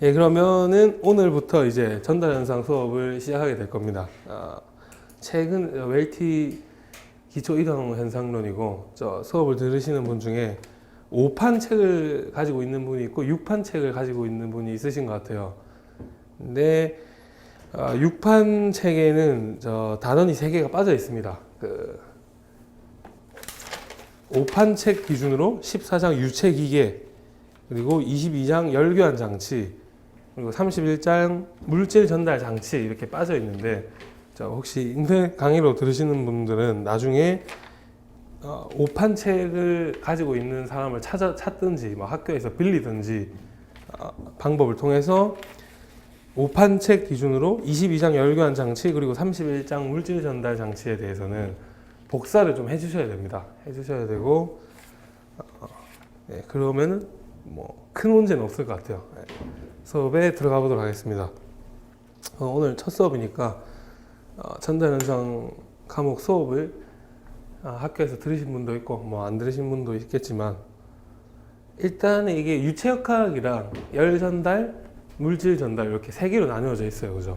예, 그러면은 오늘부터 이제 전달 현상 수업을 시작하게 될 겁니다. 최근 웰티 기초 이동 현상론이고, 수업을 들으시는 분 중에 5판 책을 가지고 있는 분이 있고 6판 책을 가지고 있는 분이 있으신 것 같아요. 근데 6판 책에는 단원이 3개가 빠져 있습니다. 5판 책 기준으로 14장 유체 기계, 그리고 22장 열교환 장치, 그리고 31장 물질 전달 장치 이렇게 빠져 있는데, 혹시 인터넷 강의로 들으시는 분들은 나중에 5판 책을 가지고 있는 사람을 찾든지 뭐 학교에서 빌리든지 방법을 통해서 5판 책 기준으로 22장 열교환 장치 그리고 31장 물질 전달 장치에 대해서는 복사를 좀 해주셔야 됩니다. 해주셔야 되고, 그러면은 뭐 큰 문제는 없을 것 같아요. 수업에 들어가 보도록 하겠습니다. 오늘 첫 수업이니까 전달 현상 과목 수업을 학교에서 들으신 분도 있고 뭐 안 들으신 분도 있겠지만, 일단 이게 유체역학이랑 열 전달, 물질 전달 이렇게 3개로 나누어져 있어요. 그죠?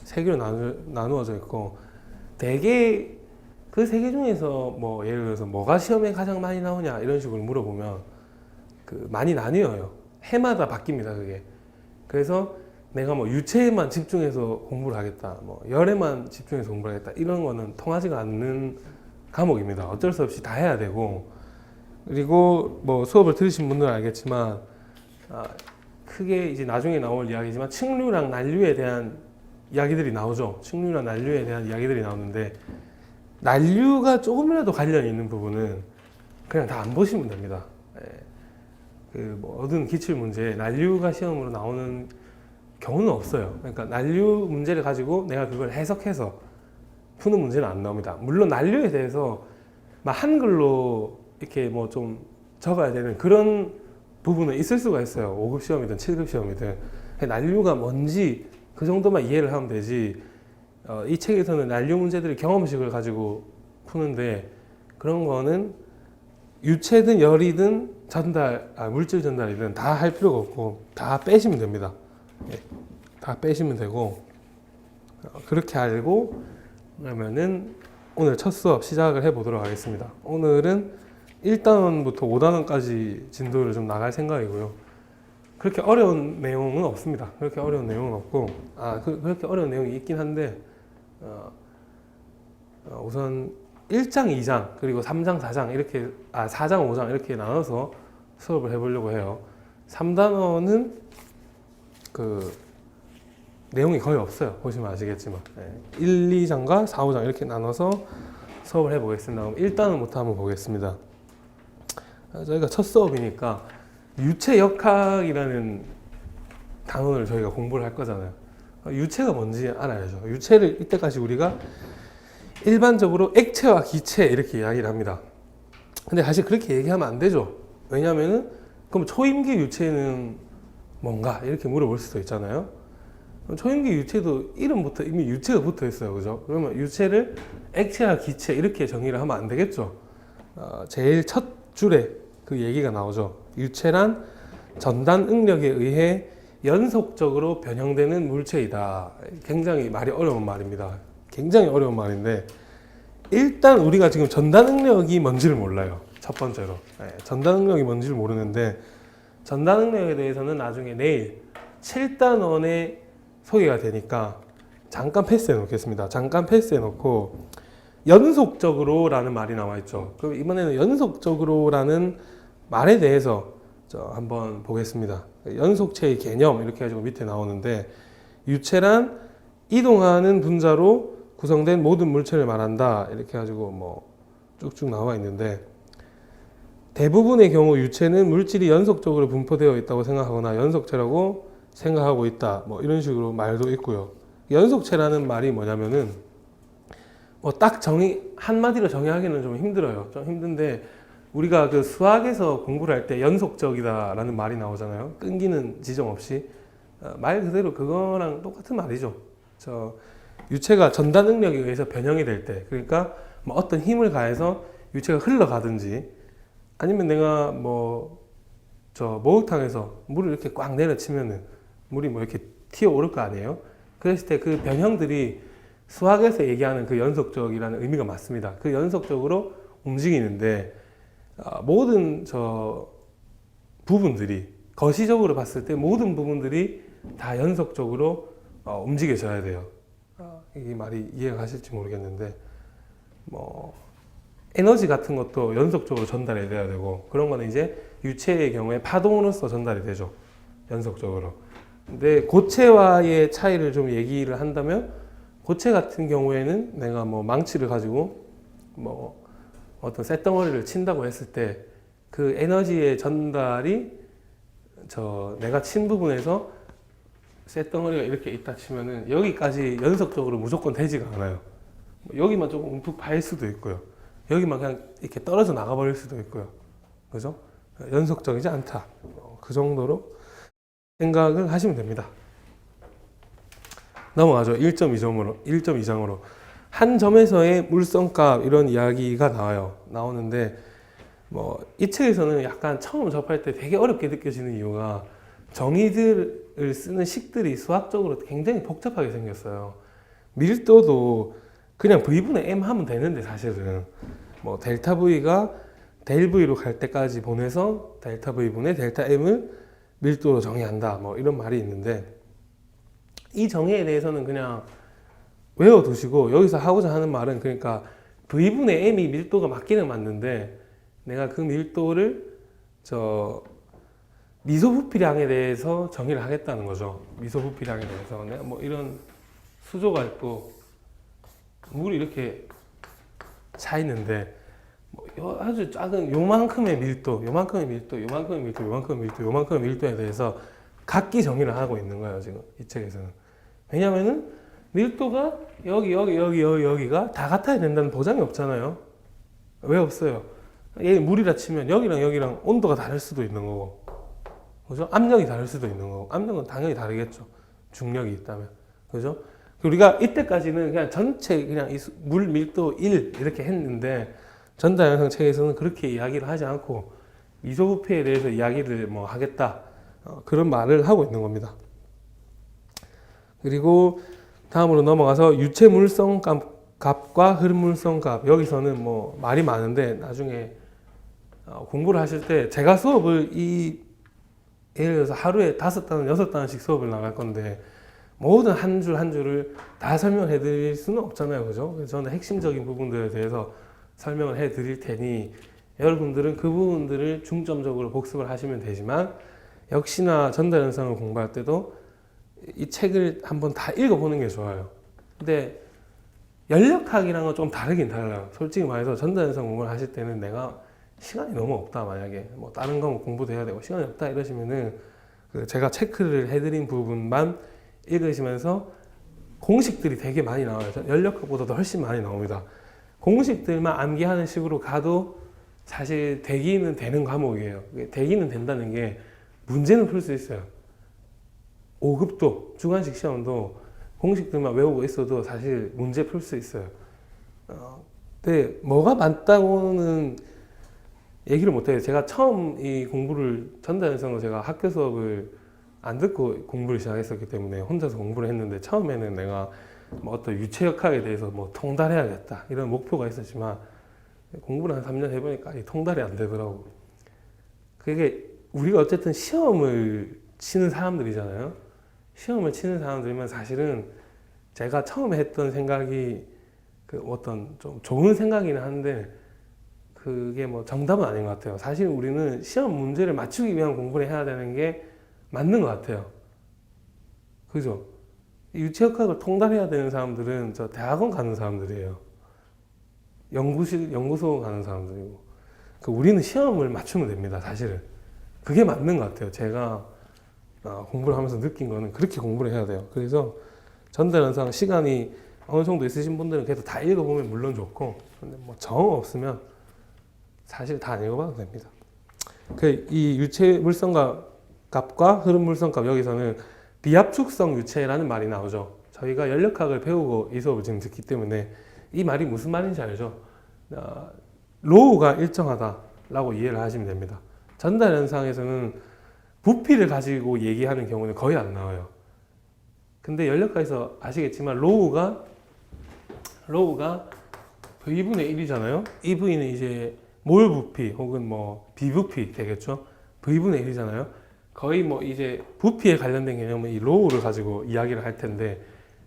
3개로 나누어져 있고, 대개 그 3개 중에서 뭐 예를 들어서 뭐가 시험에 가장 많이 나오냐 이런 식으로 물어보면 많이 나뉘어요. 해마다 바뀝니다, 그게. 그래서 내가 뭐 유체에만 집중해서 공부를 하겠다, 뭐 열에만 집중해서 공부를 하겠다, 이런 거는 통하지가 않는 과목입니다. 어쩔 수 없이 다 해야 되고, 그리고 뭐 수업을 들으신 분들은 알겠지만, 크게 이제 나중에 나올 이야기지만 층류랑 난류에 대한 이야기들이 나오죠. 층류랑 난류에 대한 이야기들이 나오는데, 난류가 조금이라도 관련이 있는 부분은 그냥 다 안 보시면 됩니다. 뭐 얻은 기출 문제에 난류가 시험으로 나오는 경우는 없어요. 그러니까 난류 문제를 가지고 내가 그걸 해석해서 푸는 문제는 안 나옵니다. 물론 난류에 대해서 막 한글로 이렇게 뭐 좀 적어야 되는 그런 부분은 있을 수가 있어요. 5급 시험이든 7급 시험이든. 난류가 뭔지 그 정도만 이해를 하면 되지, 이 책에서는 난류 문제들이 경험식을 가지고 푸는데, 그런 거는 유체든 열이든 물질 전달이든 다 할 필요가 없고 다 빼시면 됩니다. 다 빼시면 되고, 그렇게 알고 그러면은 오늘 첫 수업 시작을 해 보도록 하겠습니다. 오늘은 1단원부터 5단원까지 진도를 좀 나갈 생각이고요. 그렇게 어려운 내용은 없습니다. 그렇게 어려운 내용은 없고, 그렇게 어려운 내용이 있긴 한데, 우선 1장, 2장, 그리고 3장, 4장 이렇게 4장, 5장 이렇게 나눠서 수업을 해보려고 해요. 3단원은 내용이 거의 없어요. 보시면 아시겠지만 1, 2장과 4, 5장 이렇게 나눠서 수업을 해보겠습니다. 그럼 1단원부터 한번 보겠습니다. 저희가 첫 수업이니까 유체역학이라는 단원을 저희가 공부를 할 거잖아요. 유체가 뭔지 알아야죠. 유체를 이때까지 우리가 일반적으로 액체와 기체 이렇게 이야기를 합니다. 근데 사실 그렇게 얘기하면 안 되죠. 왜냐면은 그럼 초임기 유체는 뭔가 이렇게 물어볼 수도 있잖아요. 초임기 유체도 이름부터 이미 유체가 붙어 있어요. 그죠? 그러면 유체를 액체와 기체 이렇게 정의를 하면 안 되겠죠. 제일 첫 줄에 그 얘기가 나오죠. 유체란 전단 응력에 의해 연속적으로 변형되는 물체이다. 굉장히 말이 어려운 말입니다. 굉장히 어려운 말인데, 일단 우리가 지금 전단 응력이 뭔지를 몰라요. 첫 번째로. 전단 응력이 뭔지를 모르는데, 전단 응력에 대해서는 나중에 내일 7단원에 소개가 되니까 잠깐 패스해 놓겠습니다. 잠깐 패스해 놓고, 연속적으로 라는 말이 나와 있죠. 그럼 이번에는 연속적으로 라는 말에 대해서 한번 보겠습니다. 연속체의 개념 이렇게 해가지고 밑에 나오는데, 유체란 이동하는 분자로 구성된 모든 물체를 말한다 이렇게 해가지고 뭐 쭉쭉 나와 있는데, 대부분의 경우 유체는 물질이 연속적으로 분포되어 있다고 생각하거나 연속체라고 생각하고 있다, 뭐 이런 식으로 말도 있고요. 연속체라는 말이 뭐냐면은 뭐 딱 한마디로 정의하기는 좀 힘들어요. 좀 힘든데, 우리가 그 수학에서 공부를 할 때 연속적이다라는 말이 나오잖아요. 끊기는 지점 없이. 말 그대로 그거랑 똑같은 말이죠. 유체가 전단 응력에 의해서 변형이 될 때, 그러니까 뭐 어떤 힘을 가해서 유체가 흘러가든지, 아니면 내가 목욕탕에서 물을 이렇게 꽉 내려치면은 물이 뭐 이렇게 튀어오를 거 아니에요. 그랬을 때 그 변형들이 수학에서 얘기하는 그 연속적이라는 의미가 맞습니다. 그 연속적으로 움직이는데 모든 저 부분들이 거시적으로 봤을 때 모든 부분들이 다 연속적으로 움직여져야 돼요. 이 말이 이해가 가실지 모르겠는데 뭐 에너지 같은 것도 연속적으로 전달이 돼야 되고 그런 거는 이제 유체의 경우에 파동으로서 전달이 되죠. 연속적으로. 근데 고체와의 차이를 좀 얘기를 한다면 고체 같은 경우에는 내가 뭐 망치를 가지고 뭐 어떤 쇳덩어리를 친다고 했을 때 그 에너지의 전달이 내가 친 부분에서 쇳덩어리가 이렇게 있다 치면은 여기까지 연속적으로 무조건 되지가 않아요. 여기만 조금 움푹 파일 수도 있고요. 여기만 그냥 이렇게 떨어져 나가버릴 수도 있고요. 그죠? 연속적이지 않다. 그 정도로 생각을 하시면 됩니다. 넘어가죠. 1.2장으로. 한 점에서의 물성값 이런 이야기가 나오는데 이 책에서는 약간 처음 접할 때 되게 어렵게 느껴지는 이유가 정의들을 쓰는 식들이 수학적으로 굉장히 복잡하게 생겼어요. 밀도도 그냥 V분의 M 하면 되는데 사실은 델타 V가 델 V로 갈 때까지 보내서 델타 V분의 델타 M을 밀도로 정의한다. 이런 말이 있는데 이 정의에 대해서는 그냥 외워두시고 여기서 하고자 하는 말은 그러니까 V분의 M이 밀도가 맞기는 맞는데 내가 그 밀도를 미소부피량에 대해서 정의를 하겠다는 거죠. 미소부피량에 대해서 내가 이런 수조가 있고 물이 이렇게 차 있는데 아주 작은 요만큼의 밀도, 요만큼의 밀도에 대해서 각기 정의를 하고 있는 거예요. 지금 이 책에서는. 왜냐면은 밀도가 여기가 다 같아야 된다는 보장이 없잖아요. 왜 없어요? 얘 물이라 치면 여기랑 온도가 다를 수도 있는 거고, 그죠? 압력이 다를 수도 있는 거고, 압력은 당연히 다르겠죠. 중력이 있다면, 그죠? 우리가 이때까지는 그냥 전체 그냥 물 밀도 1 이렇게 했는데 전자현상 책에서는 그렇게 이야기를 하지 않고 미소부피에 대해서 이야기를 하겠다 그런 말을 하고 있는 겁니다. 그리고 다음으로 넘어가서 유체 물성 값과 흐름 물성 값. 여기서는 말이 많은데 나중에 공부를 하실 때 제가 수업을 예를 들어서 하루에 5단원, 6단원씩 수업을 나갈 건데 모든 한 줄을 다 설명해 드릴 수는 없잖아요. 그죠? 그래서 저는 핵심적인 부분들에 대해서 설명을 해 드릴 테니 여러분들은 그 부분들을 중점적으로 복습을 하시면 되지만 역시나 전자현상을 공부할 때도 이 책을 한번 다 읽어보는 게 좋아요. 근데 연력학이랑은 좀 다르긴 달라요. 솔직히 말해서 전자현상 공부를 하실 때는 내가 시간이 너무 없다, 만약에 다른 과목 공부도 해야 되고 시간이 없다 이러시면은 제가 체크를 해드린 부분만 읽으시면서 공식들이 되게 많이 나와요. 연력학보다도 훨씬 많이 나옵니다. 공식들만 암기하는 식으로 가도 사실 되기는 되는 과목이에요. 되기는 된다는 게 문제는 풀 수 있어요. 5급도 주관식 시험도 공식들만 외우고 있어도 사실 문제 풀 수 있어요. 근데 뭐가 맞다고는 얘기를 못해요. 제가 처음 이 공부를 전자현상으로 제가 학교 수업을 안 듣고 공부를 시작했었기 때문에 혼자서 공부를 했는데 처음에는 내가 어떤 유체역학에 대해서 통달해야겠다 이런 목표가 있었지만 공부를 한 3년 해보니까 통달이 안 되더라고. 그게 우리가 어쨌든 시험을 치는 사람들이잖아요. 시험을 치는 사람들이면 사실은 제가 처음에 했던 생각이 어떤 좀 좋은 생각이긴 한데 그게 정답은 아닌 것 같아요. 사실 우리는 시험 문제를 맞추기 위한 공부를 해야 되는 게 맞는 것 같아요. 그죠? 유체역학을 통달해야 되는 사람들은 저 대학원 가는 사람들이에요. 연구소 가는 사람들이고. 우리는 시험을 맞추면 됩니다, 사실은. 그게 맞는 것 같아요. 제가 공부를 하면서 느낀 거는 그렇게 공부를 해야 돼요. 그래서 전자현상 시간이 어느 정도 있으신 분들은 그래도 다 읽어보면 물론 좋고, 근데 정 없으면 사실 다 안 읽어봐도 됩니다. 이 유체 물성값과 흐름 물성값, 여기서는 비압축성 유체라는 말이 나오죠. 저희가 연력학을 배우고 이 수업을 지금 듣기 때문에 이 말이 무슨 말인지 알죠? 로우가 일정하다라고 이해를 하시면 됩니다. 전자현상에서는 부피를 가지고 얘기하는 경우는 거의 안 나와요. 근데 연력가에서 아시겠지만 로우가 V분의 1이잖아요. 이 V는 이제 몰 부피 혹은 뭐 비부피 되겠죠. V분의 1이잖아요. 거의 뭐 이제 부피에 관련된 개념은 이 로우를 가지고 이야기를 할 텐데,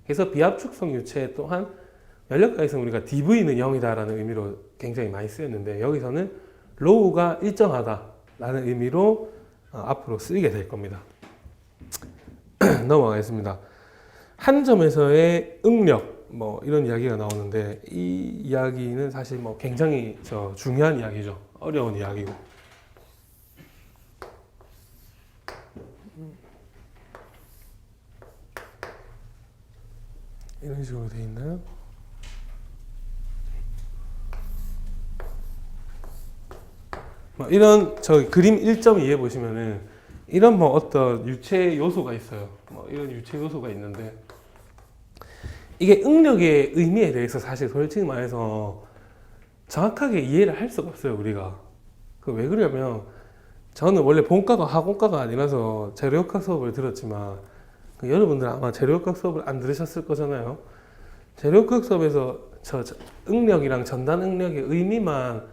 그래서 비압축성 유체 또한 연력가에서는 우리가 dV는 0이다라는 의미로 굉장히 많이 쓰였는데, 여기서는 로우가 일정하다라는 의미로 앞으로 쓰이게 될 겁니다. 넘어가겠습니다. 한 점에서의 응력 뭐 이런 이야기가 나오는데, 이 이야기는 사실 뭐 굉장히 중요한 이야기죠. 어려운 이야기고. 이런 식으로 되어 있나요? 이런 그림 1.2에 보시면은 이런 뭐 어떤 유체 요소가 있어요. 뭐 이런 유체 요소가 있는데, 이게 응력의 의미에 대해서 사실 솔직히 말해서 정확하게 이해를 할 수가 없어요, 우리가. 왜 그러냐면, 저는 원래 본과가 학원과가 아니라서 재료역학 수업을 들었지만, 여러분들은 아마 재료역학 수업을 안 들으셨을 거잖아요. 재료역학 수업에서 응력이랑 전단 응력의 의미만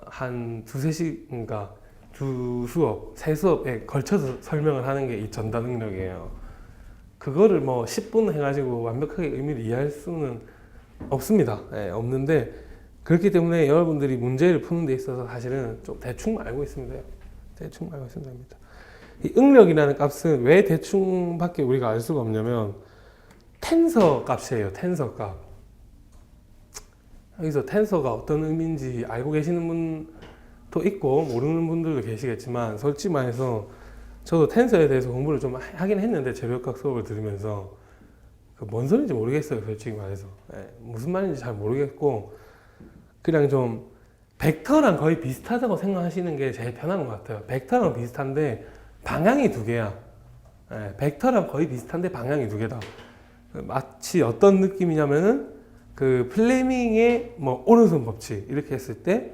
한 두세 그러니까 두 수업, 세 수업에 걸쳐서 설명을 하는 게 이 전단 응력이에요. 그거를 뭐 10분 해가지고 완벽하게 의미를 이해할 수는 없습니다. 네, 없는데, 그렇기 때문에 여러분들이 문제를 푸는 데 있어서 사실은 좀 대충 알고 있습니다. 대충 알고 있으면 됩니다. 이 응력이라는 값은 왜 대충밖에 우리가 알 수가 없냐면, 텐서 값이에요. 텐서 값. 여기서 텐서가 어떤 의미인지 알고 계시는 분도 있고 모르는 분들도 계시겠지만, 솔직히 말해서 저도 텐서에 대해서 공부를 좀 하긴 했는데, 재료역학 수업을 들으면서 뭔 소리인지 모르겠어요. 솔직히 말해서 무슨 말인지 잘 모르겠고, 그냥 좀 벡터랑 거의 비슷하다고 생각하시는 게 제일 편한 것 같아요. 벡터랑 비슷한데 방향이 두 개야. 벡터랑 거의 비슷한데 방향이 두 개다. 마치 어떤 느낌이냐면은 플레밍의 뭐 오른손 법칙 이렇게 했을 때,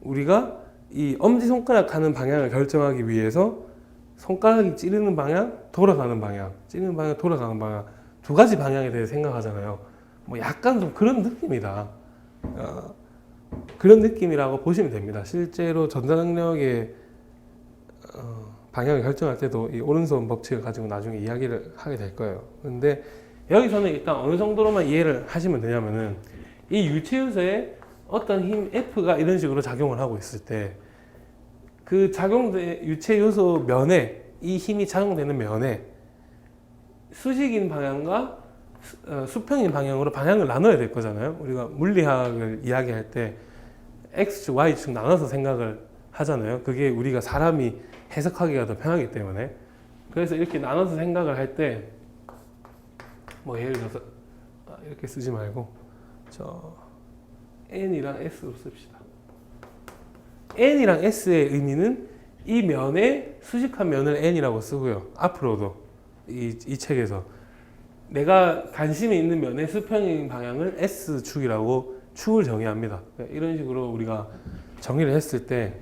우리가 이 엄지손가락 하는 방향을 결정하기 위해서 손가락이 찌르는 방향, 돌아가는 방향, 찌르는 방향, 돌아가는 방향, 두 가지 방향에 대해 생각하잖아요. 뭐 약간 좀 그런 느낌이다. 그런 느낌이라고 보시면 됩니다. 실제로 전단 응력의 방향을 결정할 때도 이 오른손 법칙을 가지고 나중에 이야기를 하게 될 거예요. 근데 여기서는 일단 어느 정도로만 이해를 하시면 되냐면은, 이 유체 요소에 어떤 힘 F가 이런 식으로 작용을 하고 있을 때, 그 유체 요소 면에, 이 힘이 작용되는 면에 수직인 방향과 수평인 방향으로 방향을 나눠야 될 거잖아요. 우리가 물리학을 이야기할 때 X축, Y축 나눠서 생각을 하잖아요. 그게 우리가 사람이 해석하기가 더 편하기 때문에. 그래서 이렇게 나눠서 생각을 할 때, 뭐 예를 들어서 이렇게 쓰지 말고 N이랑 S로 씁시다. N이랑 S의 의미는 이 면에 수직한 면을 N이라고 쓰고요. 앞으로도 이 책에서 내가 관심이 있는 면의 수평인 방향을 S축이라고 축을 정의합니다. 이런 식으로 우리가 정의를 했을 때,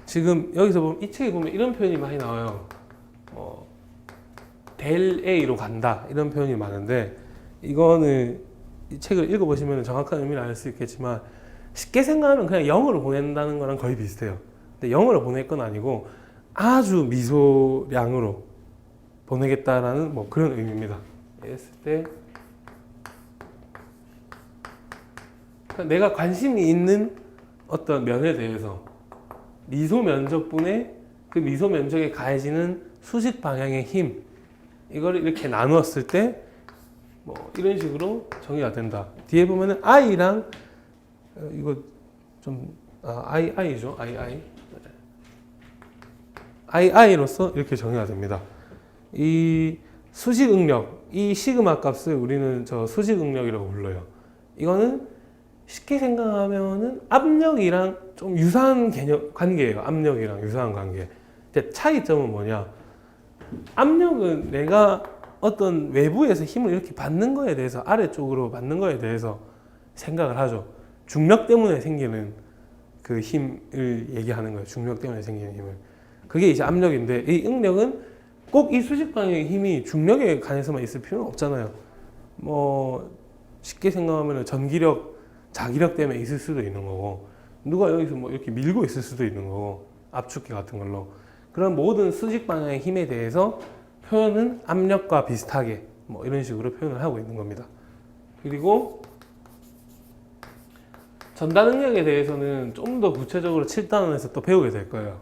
지금 여기서 보면, 이 책에 보면 이런 표현이 많이 나와요. 델 A로 간다 이런 표현이 많은데, 이거는 이 책을 읽어보시면 정확한 의미를 알 수 있겠지만, 쉽게 생각하면 그냥 0으로 보낸다는 거랑 거의 비슷해요. 근데 0으로 보낼 건 아니고 아주 미소량으로 보내겠다라는 뭐 그런 의미입니다. 했을 때, 그러니까 내가 관심이 있는 어떤 면에 대해서 미소 면적분의 그 미소 면적에 가해지는 수직 방향의 힘, 이걸 이렇게 나누었을 때 뭐 이런 식으로 정의가 된다. 뒤에 보면은 I랑 이거 좀 II죠. II로서 이렇게 정의가 됩니다. 이 수직 응력, 이 시그마 값을 우리는 수직 응력이라고 불러요. 이거는 쉽게 생각하면은 압력이랑 좀 유사한 관계예요. 압력이랑 유사한 관계. 근데 차이점은 뭐냐? 압력은 내가 어떤 외부에서 힘을 이렇게 받는 거에 대해서, 아래쪽으로 받는 거에 대해서 생각을 하죠. 중력 때문에 생기는 그 힘을 얘기하는 거예요. 중력 때문에 생기는 힘을. 그게 이제 압력인데 이 응력은 꼭 이 수직 방향의 힘이 중력에 관해서만 있을 필요는 없잖아요. 뭐 쉽게 생각하면 전기력, 자기력 때문에 있을 수도 있는 거고 누가 여기서 뭐 이렇게 밀고 있을 수도 있는 거고 압축기 같은 걸로 그런 모든 수직 방향의 힘에 대해서 표현은 압력과 비슷하게 뭐 이런 식으로 표현을 하고 있는 겁니다. 그리고 전달 능력에 대해서는 좀 더 구체적으로 7단원에서 또 배우게 될 거예요.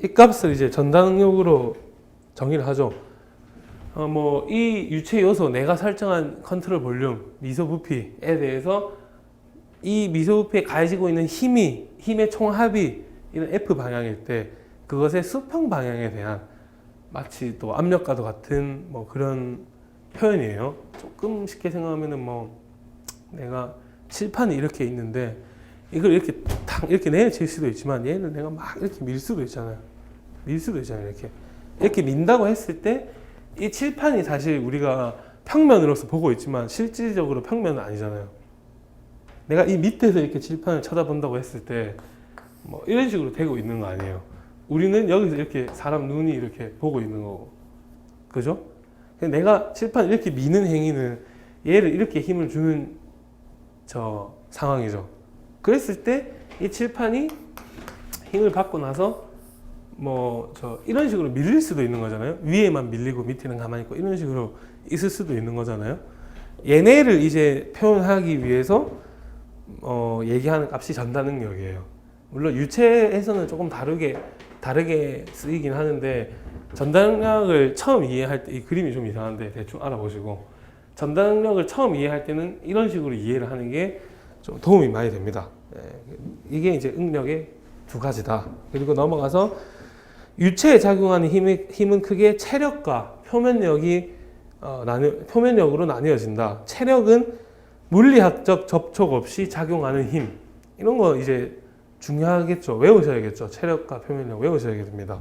이 값을 이제 전달 능력으로 정의를 하죠. 뭐 이 유체 요소 내가 설정한 컨트롤 볼륨 미소 부피에 대해서 이 미소 부피에 가해지고 있는 힘의 총합이 이런 F 방향일 때 그것의 수평 방향에 대한 마치 또 압력과도 같은 뭐 그런 표현이에요. 조금 쉽게 생각하면은 뭐 내가 칠판이 이렇게 있는데 이걸 이렇게 탁 이렇게 내려칠 수도 있지만 얘는 내가 막 이렇게 밀 수도 있잖아요. 이렇게 민다고 했을 때 이 칠판이 사실 우리가 평면으로서 보고 있지만 실질적으로 평면은 아니잖아요. 내가 이 밑에서 이렇게 칠판을 쳐다본다고 했을 때 뭐 이런 식으로 되고 있는 거 아니에요. 우리는 여기서 이렇게 사람 눈이 이렇게 보고 있는 거고, 그죠? 내가 칠판 이렇게 미는 행위는 얘를 이렇게 힘을 주는 저 상황이죠. 그랬을 때 이 칠판이 힘을 받고 나서 뭐 저 이런 식으로 밀릴 수도 있는 거잖아요. 위에만 밀리고 밑에는 가만히 있고 이런 식으로 있을 수도 있는 거잖아요. 얘네를 이제 표현하기 위해서 얘기하는 값이 전달 능력이에요. 물론 유체에서는 조금 다르게 쓰이긴 하는데 전달 능력을 처음 이해할 때 이 그림이 좀 이상한데 대충 알아보시고 전달 능력을 처음 이해할 때는 이런 식으로 이해를 하는 게 좀 도움이 많이 됩니다. 이게 이제 응력의 두 가지다. 그리고 넘어가서 유체에 작용하는 힘은 크게 체력과 표면력으로 나뉘어진다. 체력은 물리학적 접촉 없이 작용하는 힘. 이런 거 이제 중요하겠죠. 외우셔야겠죠. 체력과 표면력 외우셔야 됩니다.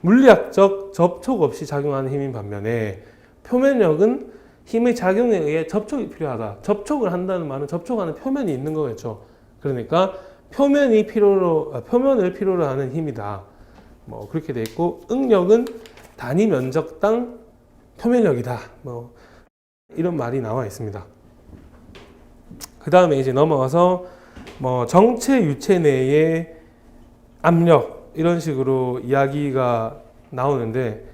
물리학적 접촉 없이 작용하는 힘인 반면에 표면력은 힘의 작용에 의해 접촉이 필요하다. 접촉을 한다는 말은 접촉하는 표면이 있는 거겠죠. 그러니까 표면을 필요로 하는 힘이다. 뭐 그렇게 돼 있고 응력은 단위 면적당 표면력이다. 뭐 이런 말이 나와 있습니다. 그 다음에 이제 넘어가서 뭐 정체 유체 내의 압력 이런 식으로 이야기가 나오는데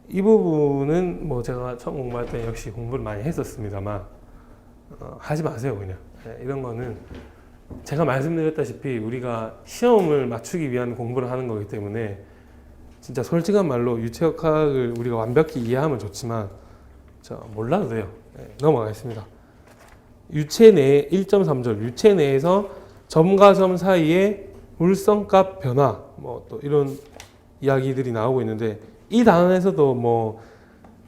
이 부분은 뭐 제가 처음 공부할 때 역시 공부를 많이 했었습니다만 하지 마세요 그냥. 이런 거는 제가 말씀드렸다시피 우리가 시험을 맞추기 위한 공부를 하는 거기 때문에 진짜 솔직한 말로 유체역학을 우리가 완벽히 이해하면 좋지만 몰라도 돼요. 넘어가겠습니다. 유체 내 1.3절 유체 내에서 점과 점 사이의 물성값 변화 뭐 또 이런 이야기들이 나오고 있는데 이 단원에서도 뭐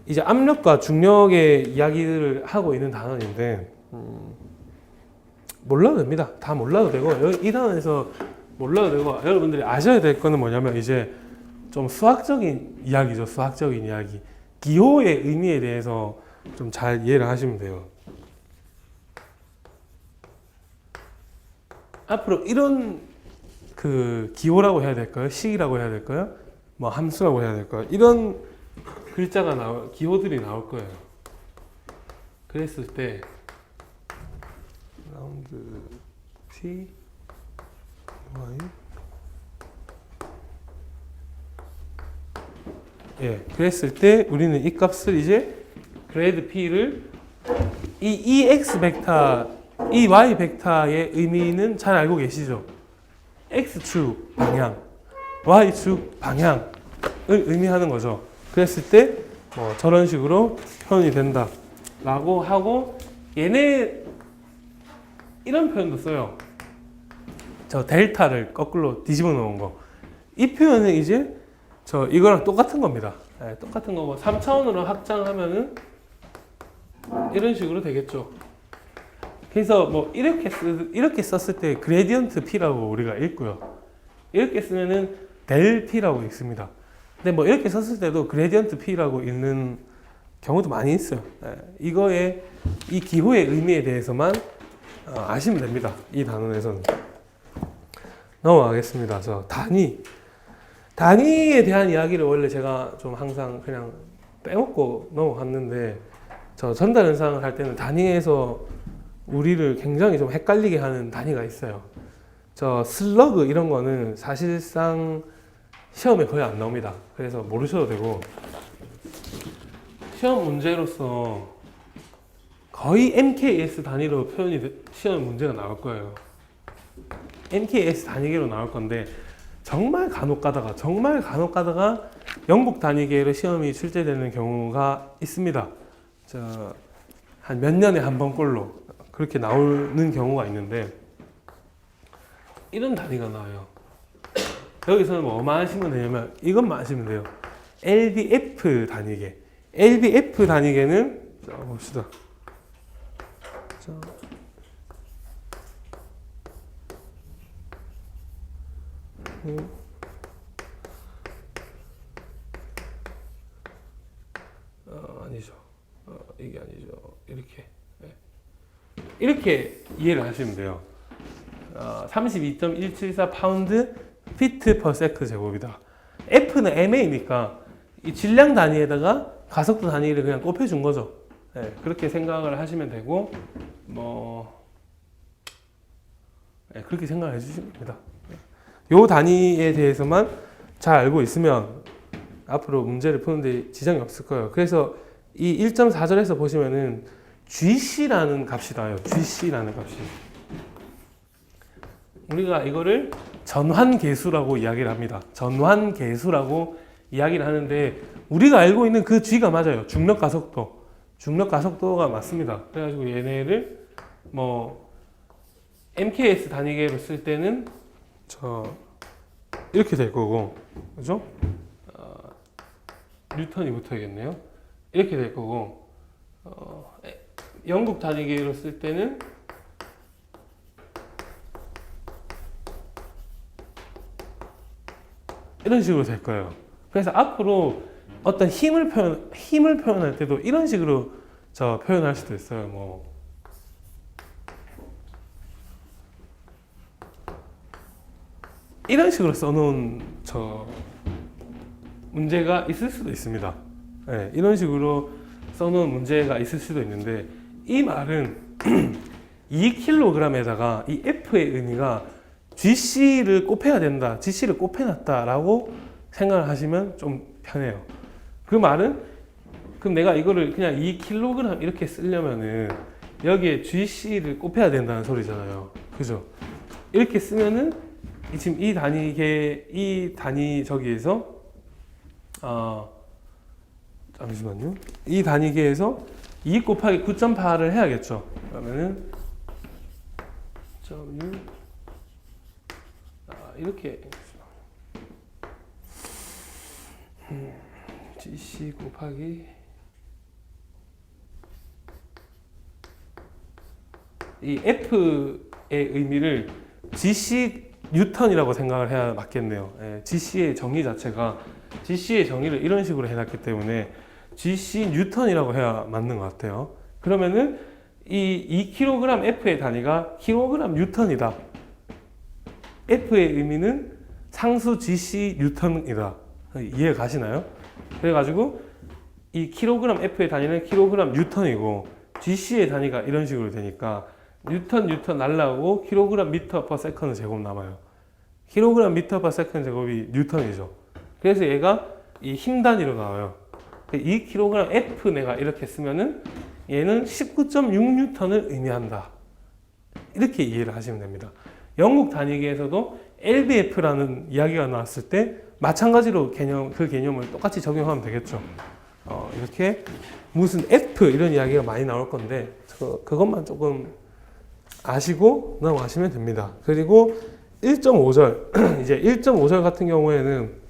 이제 압력과 중력의 이야기들을 하고 있는 단원인데 몰라도 됩니다. 다 몰라도 되고 이 단원에서 몰라도 되고 여러분들이 아셔야 될 거는 뭐냐면 이제 좀 수학적인 이야기죠. 수학적인 이야기. 기호의 의미에 대해서 좀 잘 이해를 하시면 돼요. 앞으로 이런 그 기호라고 해야 될까요? 식이라고 해야 될까요? 뭐 함수라고 해야 될까요? 이런 글자가 기호들이 나올 거예요. 그랬을 때 라운드 P Y 그랬을 때 우리는 이 값을 이제 그레이드 P를 이 EX 벡터, 이 Y 벡터의 의미는 잘 알고 계시죠? X축 방향, Y축 방향을 의미하는 거죠. 그랬을 때 뭐 저런 식으로 표현이 된다 라고 하고 얘네 이런 표현도 써요. 저 델타를 거꾸로 뒤집어 놓은 거. 이 표현은 이제 이거랑 똑같은 겁니다. 똑같은 거고 3차원으로 확장하면은 이런 식으로 되겠죠. 그래서 뭐 이렇게 썼을 때 그레디언트 P라고 우리가 읽고요. 이렇게 쓰면은 델 P라고 읽습니다. 근데 뭐 이렇게 썼을 때도 그레디언트 P라고 읽는 경우도 많이 있어요. 이거의 이 기호의 의미에 대해서만 아시면 됩니다. 이 단원에서는. 넘어가겠습니다. 단위에 대한 이야기를 원래 제가 좀 항상 그냥 빼먹고 넘어갔는데, 저 전달 현상을 할 때는 단위에서 우리를 굉장히 좀 헷갈리게 하는 단위가 있어요. 저 슬러그 이런 거는 사실상 시험에 거의 안 나옵니다. 그래서 모르셔도 되고, 시험 문제로서 거의 MKS 단위로 시험 문제가 나올 거예요. MKS 단위계로 나올 건데, 정말 간혹 가다가 영국 단위계로 시험이 출제되는 경우가 있습니다. 한 몇 년에 한 번꼴로 그렇게 나오는 경우가 있는데, 이런 단위가 나와요. 여기서는 뭐만 하시면 되냐면 이것만 하시면 돼요. LBF 단위계. LBF 단위계는 자 봅시다. 아니죠. 이게 아니죠. 이렇게 이해를 하시면 돼요. 32.174 파운드 피트 퍼 세크 제곱이다. F는 MA니까 이 질량 단위에다가 가속도 단위를 그냥 곱해준 거죠. 네, 그렇게 생각을 하시면 되고, 그렇게 생각을 해주시면 됩니다. 요 단위에 대해서만 잘 알고 있으면 앞으로 문제를 푸는데 지장이 없을 거예요. 그래서 이 1.4절에서 보시면은 GC라는 값이 나와요. GC라는 값이. 우리가 이거를 전환계수라고 이야기를 합니다. 전환계수라고 이야기를 하는데, 우리가 알고 있는 그 G가 맞아요. 중력가속도. 중력가속도가 맞습니다. 그래가지고 얘네를 MKS 단위계로 쓸 때는 이렇게 될 거고, 그죠? 뉴턴이 붙어야겠네요. 이렇게 될 거고, 영국 단위계로 쓸 때는 이런 식으로 될 거예요. 그래서 앞으로 어떤 힘을 표현할 때도 이런 식으로 표현할 수도 있어요. 이런 식으로 써놓은 문제가 있을 수도 있습니다. 네, 이런 식으로 써놓은 문제가 있을 수도 있는데, 이 말은 2kg에다가 이 F의 의미가 GC를 곱해야 된다, GC를 곱해놨다라고 생각을 하시면 좀 편해요. 그 말은, 그럼 내가 이거를 그냥 2kg 이렇게 쓰려면은 여기에 GC를 곱해야 된다는 소리잖아요. 그죠? 이렇게 쓰면은 지금 이 단위 저기에서 잠시만요. 이 단위계에서 2 곱하기 9.8을 해야겠죠. 그러면은 9.6 이렇게 GC 곱하기 이 F의 의미를 GC 뉴턴이라고 생각을 해야 맞겠네요. GC의 정의 자체가, GC의 정의를 이런 식으로 해놨기 때문에 GC 뉴턴이라고 해야 맞는 것 같아요. 그러면은 이 2kg F의 단위가 kg 뉴턴이다. F의 의미는 상수 GC 뉴턴이다. 이해 가시나요? 그래가지고 이 kg F의 단위는 kg 뉴턴이고, GC의 단위가 이런 식으로 되니까 뉴턴 날라오고 kg 미터 퍼 세컨드 제곱 남아요. kg 미터 퍼 세컨드 제곱이 뉴턴이죠. 그래서 얘가 이 힘 단위로 나와요. 2kg F 내가 이렇게 쓰면은 얘는 19.6뉴턴을 의미한다. 이렇게 이해를 하시면 됩니다. 영국 단위계에서도 LBF라는 이야기가 나왔을 때 마찬가지로 그 개념을 똑같이 적용하면 되겠죠. 이렇게 무슨 F 이런 이야기가 많이 나올 건데, 그것만 조금 아시고 넘어가시면 됩니다. 그리고 1.5절 이제 1.5절 같은 경우에는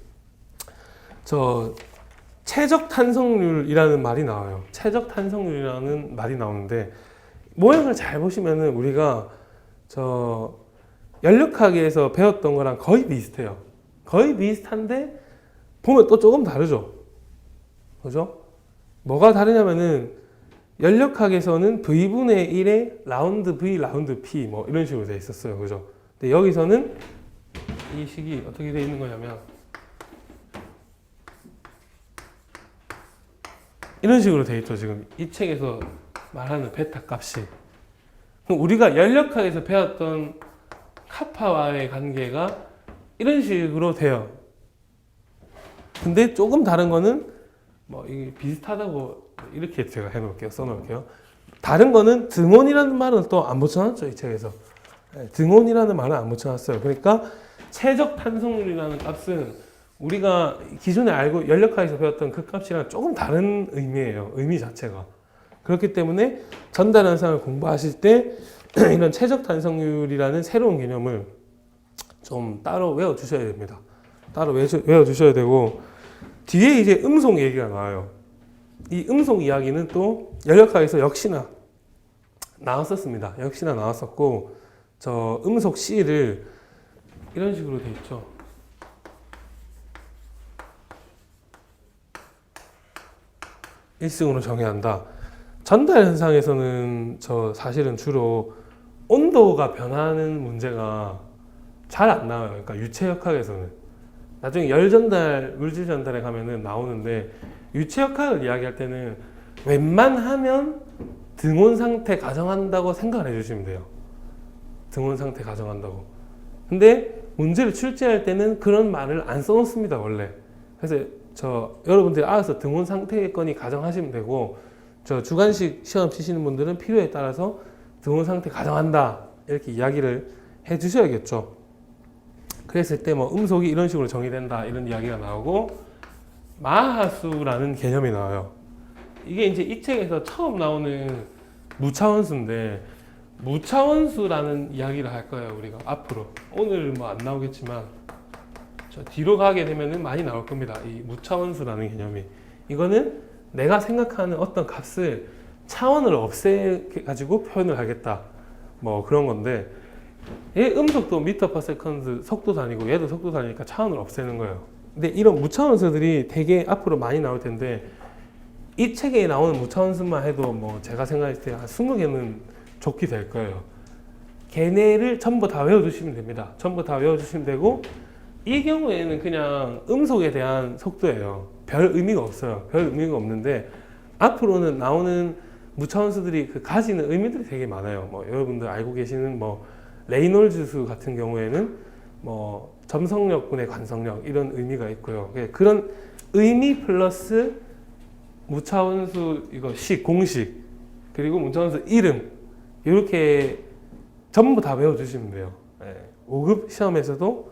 최적 탄성률이라는 말이 나와요. 최적 탄성률이라는 말이 나오는데, 모양을 잘 보시면은 우리가 연력학에서 배웠던 거랑 거의 비슷해요. 거의 비슷한데 보면 또 조금 다르죠. 그죠? 뭐가 다르냐면은 연력학에서는 V분의 1에 라운드 V, 라운드 P 뭐 이런 식으로 돼 있었어요. 그죠? 근데 여기서는 이 식이 어떻게 돼 있는 거냐면 이런 식으로 돼 있죠. 지금 이 책에서 말하는 베타 값이. 그럼 우리가 연력학에서 배웠던 카파와의 관계가 이런 식으로 돼요. 근데 조금 다른 거는 뭐 이게 비슷하다고 이렇게 제가 해놓을게요. 써놓을게요. 다른 거는 등온이라는 말은 또 안 붙여놨죠. 이 책에서. 등온이라는 말은 안 붙여놨어요. 그러니까 최적 탄성률이라는 값은 우리가 기존에 알고 연력학에서 배웠던 그 값이랑 조금 다른 의미예요. 의미 자체가. 그렇기 때문에 전달 현상을 공부하실 때 이런 최적 탄성률이라는 새로운 개념을 좀 따로 외워주셔야 됩니다. 따로 외워주셔야 되고 뒤에 이제 음속 얘기가 나와요. 이 음속 이야기는 또 연력학에서 역시나 나왔었습니다. 역시나 나왔었고 저 음속 C를 이런 식으로 돼 있죠. 일승으로 정해야 한다. 전달 현상에서는 저 사실은 주로 온도가 변하는 문제가 잘 안 나와요. 그러니까 유체역학에서는 나중에 열 전달, 물질 전달에 가면은 나오는데 유체역학을 이야기할 때는 웬만하면 등온 상태 가정한다고 생각을 해주시면 돼요. 등온 상태 가정한다고. 근데 문제를 출제할 때는 그런 말을 안 써놓습니다, 원래. 그래서 여러분들이 알아서 등온 상태건이 가정하시면 되고, 저 주관식 시험 치시는 분들은 필요에 따라서 등온 상태 가정한다 이렇게 이야기를 해 주셔야겠죠. 그랬을 때 뭐 음속이 이런 식으로 정의된다 이런 이야기가 나오고 마하수라는 개념이 나와요. 이게 이제 이 책에서 처음 나오는 무차원수인데 무차원수라는 이야기를 할 거예요. 우리가 앞으로 오늘 뭐 안 나오겠지만 저 뒤로 가게 되면은 많이 나올 겁니다. 이 무차원수라는 개념이 이거는 내가 생각하는 어떤 값을 차원을 없애 가지고 표현을 하겠다 뭐 그런 건데 얘 음속도 미터 퍼 세컨드 속도 다니고 얘도 속도 다니니까 차원을 없애는 거예요. 근데 이런 무차원수들이 되게 앞으로 많이 나올 텐데 이 책에 나오는 무차원수만 해도 뭐 제가 생각했을 때 한 20개는 좋게 될 거예요. 걔네를 전부 다 외워주시면 됩니다. 전부 다 외워주시면 되고 이 경우에는 그냥 음속에 대한 속도예요. 별 의미가 없어요. 별 의미가 없는데 앞으로는 나오는 무차원수들이 그 가지는 의미들이 되게 많아요. 뭐 여러분들 알고 계시는 뭐 레이놀즈수 같은 경우에는 뭐 점성력분의 관성력 이런 의미가 있고요. 그런 의미 플러스 무차원수 이거 공식 그리고 무차원수 이름 이렇게 전부 다 외워주시면 돼요. 5급 시험에서도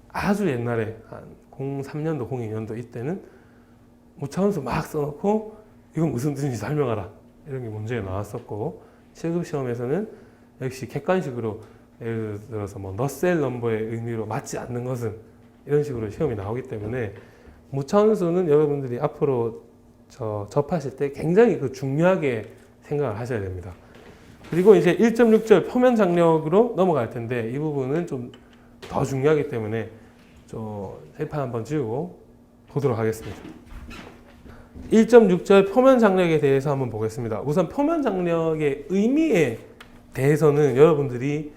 아주 옛날에 한 03년도 02년도 이때는 무차원수 막 써놓고 이건 무슨 뜻인지 설명하라 이런 게 문제에 나왔었고 7급 시험에서는 역시 객관식으로 예를 들어서 뭐 너셀 넘버의 의미로 맞지 않는 것은 이런 식으로 시험이 나오기 때문에 무차원수는 여러분들이 앞으로 접하실 때 굉장히 중요하게 생각을 하셔야 됩니다. 그리고 이제 1.6절 표면 장력으로 넘어갈 텐데 이 부분은 좀 더 중요하기 때문에 세판 한번 지우고 보도록 하겠습니다. 1.6절 표면 장력에 대해서 한번 보겠습니다. 우선 표면 장력의 의미에 대해서는 여러분들이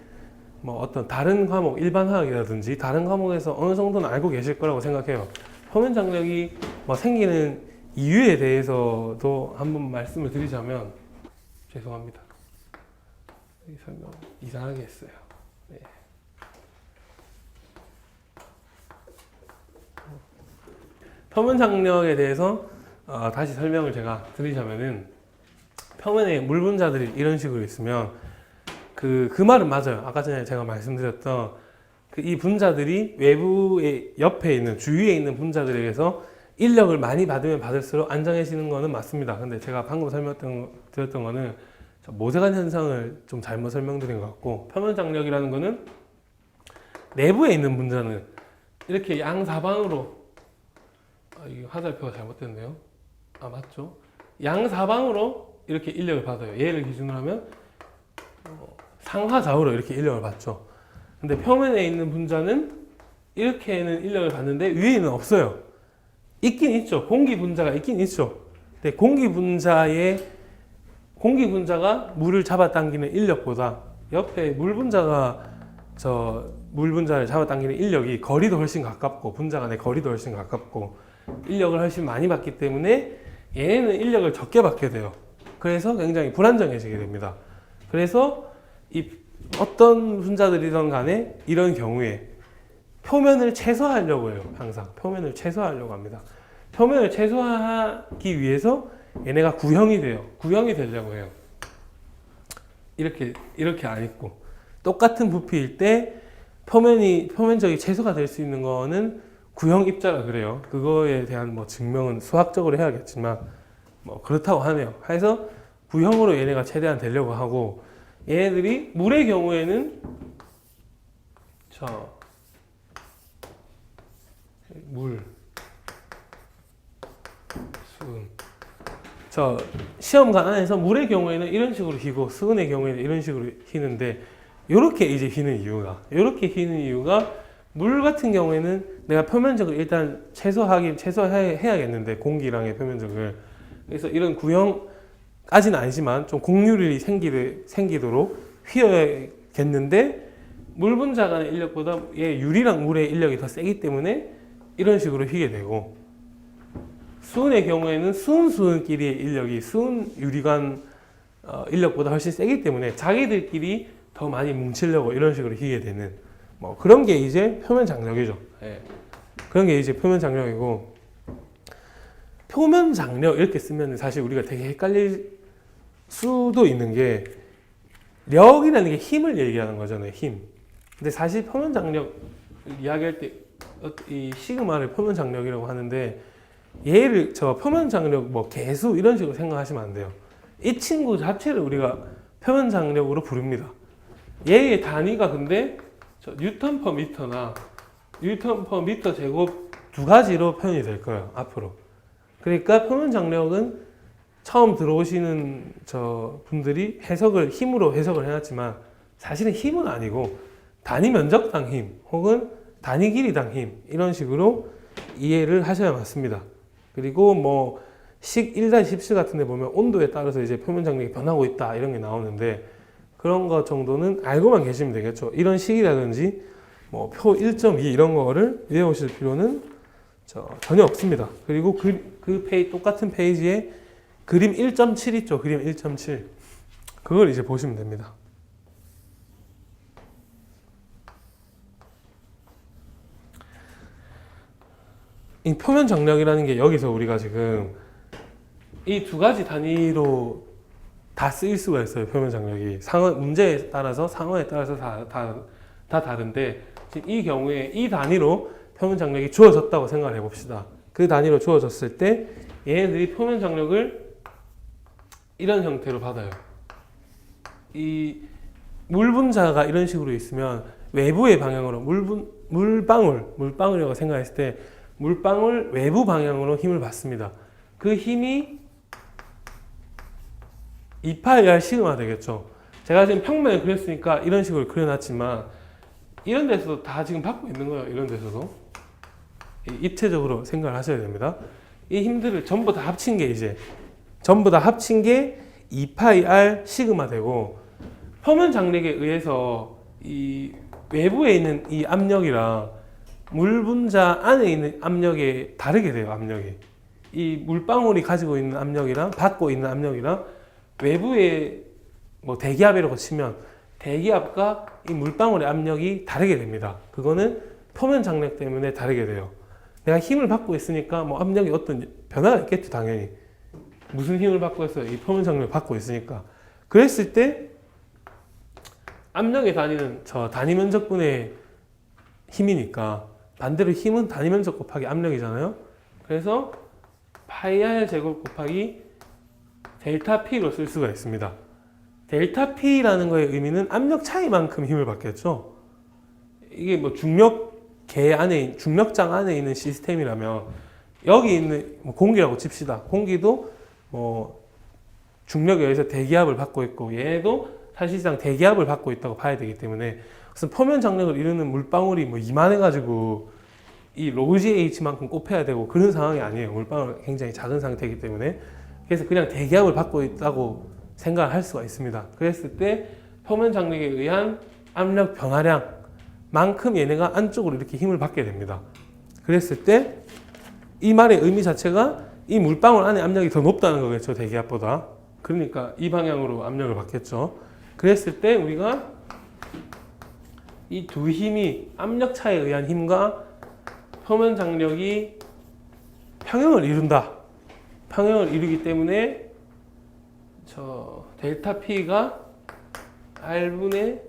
뭐 어떤 다른 과목, 일반 화학이라든지 다른 과목에서 어느 정도는 알고 계실 거라고 생각해요. 표면 장력이 뭐 생기는 이유에 대해서도 한번 말씀을 드리자면 죄송합니다. 이 설명 이상하게 했어요. 네. 표면 장력에 대해서 다시 설명을 제가 드리자면은 표면에 물 분자들이 이런 식으로 있으면 그 말은 맞아요. 아까 전에 제가 말씀드렸던 이 분자들이 외부의 옆에 있는 주위에 있는 분자들에게서 인력을 많이 받으면 받을수록 안정해지는 거는 맞습니다. 근데 제가 방금 드렸던 거는 모세관 현상을 좀 잘못 설명드린 것 같고 표면 장력이라는 거는 내부에 있는 분자는 이렇게 양사방으로 이 화살표가 잘못됐네요. 맞죠? 양사방으로 이렇게 인력을 받아요. 얘를 기준으로 하면 상하좌우로 이렇게 인력을 받죠. 근데 표면에 있는 분자는 이렇게는 인력을 받는데 위에는 없어요. 있긴 있죠. 공기 분자가 있긴 있죠. 근데 공기 분자가 물을 잡아당기는 인력보다 옆에 물 분자가 물 분자를 잡아당기는 인력이 거리도 훨씬 가깝고 분자 간의 거리도 훨씬 가깝고 인력을 훨씬 많이 받기 때문에 얘는 인력을 적게 받게 돼요. 그래서 굉장히 불안정해지게 됩니다. 그래서 이 어떤 분자들이든 간에 이런 경우에 표면을 최소화하려고 해요. 항상 표면을 최소화하려고 합니다. 표면을 최소화하기 위해서 얘네가 구형이 돼요. 구형이 되려고 해요. 이렇게 안 있고 똑같은 부피일 때 표면적이 최소가 될 수 있는 거는 구형 입자라 그래요. 그거에 대한 뭐 증명은 수학적으로 해야겠지만 뭐 그렇다고 하네요. 그래서 구형으로 얘네가 최대한 되려고 하고 얘네들이 물의 경우에는 수은 시험관 안에서 물의 경우에는 이런 식으로 휘고 수은의 경우에는 이런 식으로 휘는데 이렇게 휘는 이유가 물 같은 경우에는 내가 표면적을 일단 최소화해야겠는데 공기랑의 표면적을 그래서 이런 구형까지는 아니지만 좀 곡률이 생기도록 휘어야겠는데 물 분자 간의 인력보다 유리랑 물의 인력이 더 세기 때문에 이런 식으로 휘게 되고 수은의 경우에는 수은끼리의 인력이 수은 유리관 인력보다 훨씬 세기 때문에 자기들끼리 더 많이 뭉치려고 이런 식으로 휘게 되는 뭐 그런 게 이제 표면 장력이죠. 그런 게 이제 표면 장력이고 표면 장력 이렇게 쓰면 사실 우리가 되게 헷갈릴 수도 있는 게 력이라는 게 힘을 얘기하는 거잖아요. 힘. 근데 사실 표면 장력 이야기할 때 이 시그마를 표면 장력이라고 하는데 얘를 표면 장력 뭐 개수 이런 식으로 생각하시면 안 돼요. 이 친구 자체를 우리가 표면 장력으로 부릅니다. 얘의 단위가 근데 뉴턴 퍼 미터나 뉴턴 퍼 미터 제곱 두 가지로 표현이 될 거예요. 앞으로. 그러니까 표면 장력은 처음 들어오시는 분들이 힘으로 해석을 해놨지만 사실은 힘은 아니고 단위 면적당 힘 혹은 단위 길이당 힘 이런 식으로 이해를 하셔야 맞습니다. 그리고 뭐 식 1-17 같은 데 보면 온도에 따라서 이제 표면 장력이 변하고 있다 이런 게 나오는데 그런 거 정도는 알고만 계시면 되겠죠. 이런 식이라든지 뭐 표 1.2 이런 거를 외우실 필요는 전혀 없습니다. 그리고 똑같은 페이지에 그림 1.7 있죠. 그림 1.7 그걸 이제 보시면 됩니다. 이 표면 장력이라는 게 여기서 우리가 지금 이 두 가지 단위로 다 쓰일 수가 있어요. 표면 장력이 문제에 따라서 상황에 따라서 다 다른데 이 경우에 이 단위로 표면 장력이 주어졌다고 생각을 해봅시다. 그 단위로 주어졌을 때 얘네들이 표면 장력을 이런 형태로 받아요. 이 물 분자가 이런 식으로 있으면 외부의 방향으로 물방울이라고 생각했을 때 물방울 외부 방향으로 힘을 받습니다. 그 힘이 2πr 시그마 되겠죠. 제가 지금 평면을 그렸으니까 이런 식으로 그려놨지만 이런 데서도 다 지금 받고 있는 거예요. 이런 데서도 입체적으로 생각을 하셔야 됩니다. 이 힘들을 전부 다 합친 게 2πr 시그마 되고 표면 장력에 의해서 이 외부에 있는 이 압력이랑 물 분자 안에 있는 압력이 다르게 돼요. 압력이 이 물방울이 가지고 있는 압력이랑 받고 있는 압력이랑 외부의 뭐 대기압이라고 치면 대기압과 이 물방울의 압력이 다르게 됩니다. 그거는 표면 장력 때문에 다르게 돼요. 내가 힘을 받고 있으니까 뭐 압력이 어떤 변화가 있겠죠. 당연히 무슨 힘을 받고 있어요? 이 표면 장력을 받고 있으니까. 그랬을 때 압력의 단위는 단위 면적분의 힘이니까 반대로 힘은 단위 면적 곱하기 압력이잖아요. 그래서 파이r 제곱 곱하기 델타 P로 쓸 수가 있습니다. 델타 P라는 거의 의미는 압력 차이만큼 힘을 받겠죠. 이게 뭐 중력장 안에 있는 시스템이라면 여기 있는 뭐 공기라고 칩시다. 공기도 뭐 중력에 의해서 대기압을 받고 있고 얘도 사실상 대기압을 받고 있다고 봐야 되기 때문에 무슨 표면 장력을 이루는 물방울이 뭐 이만해가지고 이 로지 H만큼 곱해야 되고 그런 상황이 아니에요. 물방울 굉장히 작은 상태이기 때문에. 그래서 그냥 대기압을 받고 있다고 생각을 할 수가 있습니다. 그랬을 때 표면 장력에 의한 압력 변화량만큼 얘네가 안쪽으로 이렇게 힘을 받게 됩니다. 그랬을 때 이 말의 의미 자체가 이 물방울 안에 압력이 더 높다는 거겠죠, 대기압보다. 그러니까 이 방향으로 압력을 받겠죠. 그랬을 때 우리가 이 두 힘이 압력 차에 의한 힘과 표면 장력이 평형을 이룬다. 평형을 이루기 때문에 저 델타 P가 R분의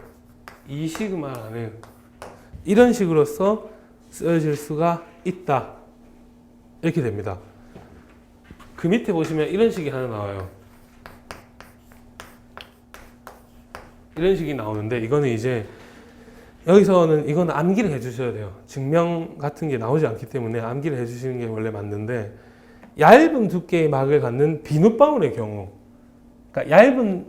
2시그마라는 이런 식으로서 쓰여질 수가 있다. 이렇게 됩니다. 그 밑에 보시면 이런 식이 하나 나와요. 이런 식이 나오는데 이거는 이제 여기서는 이거는 암기를 해주셔야 돼요. 증명 같은 게 나오지 않기 때문에 암기를 해주시는 게 원래 맞는데 얇은 두께의 막을 갖는 비눗방울의 경우, 그러니까 얇은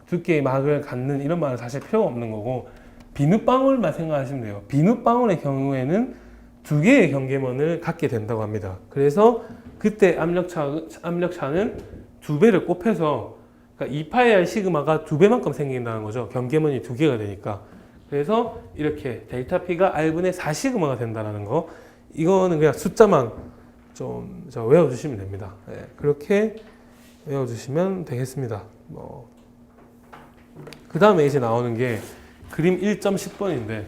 두께의 막을 갖는 이런 말은 사실 필요가 없는 거고 비눗방울만 생각하시면 돼요. 비눗방울의 경우에는 두 개의 경계면을 갖게 된다고 합니다. 그래서 그때 압력차는 두 배를 곱해서 그러니까 2파이R 시그마가 두 배만큼 생긴다는 거죠. 경계면이 두 개가 되니까. 그래서 이렇게 델타 P가 R분의 4시그마가 된다는 거. 이거는 그냥 숫자만 좀 외워주시면 됩니다. 네, 그렇게 외워주시면 되겠습니다. 그 다음에 이제 나오는 게 그림 1.10번인데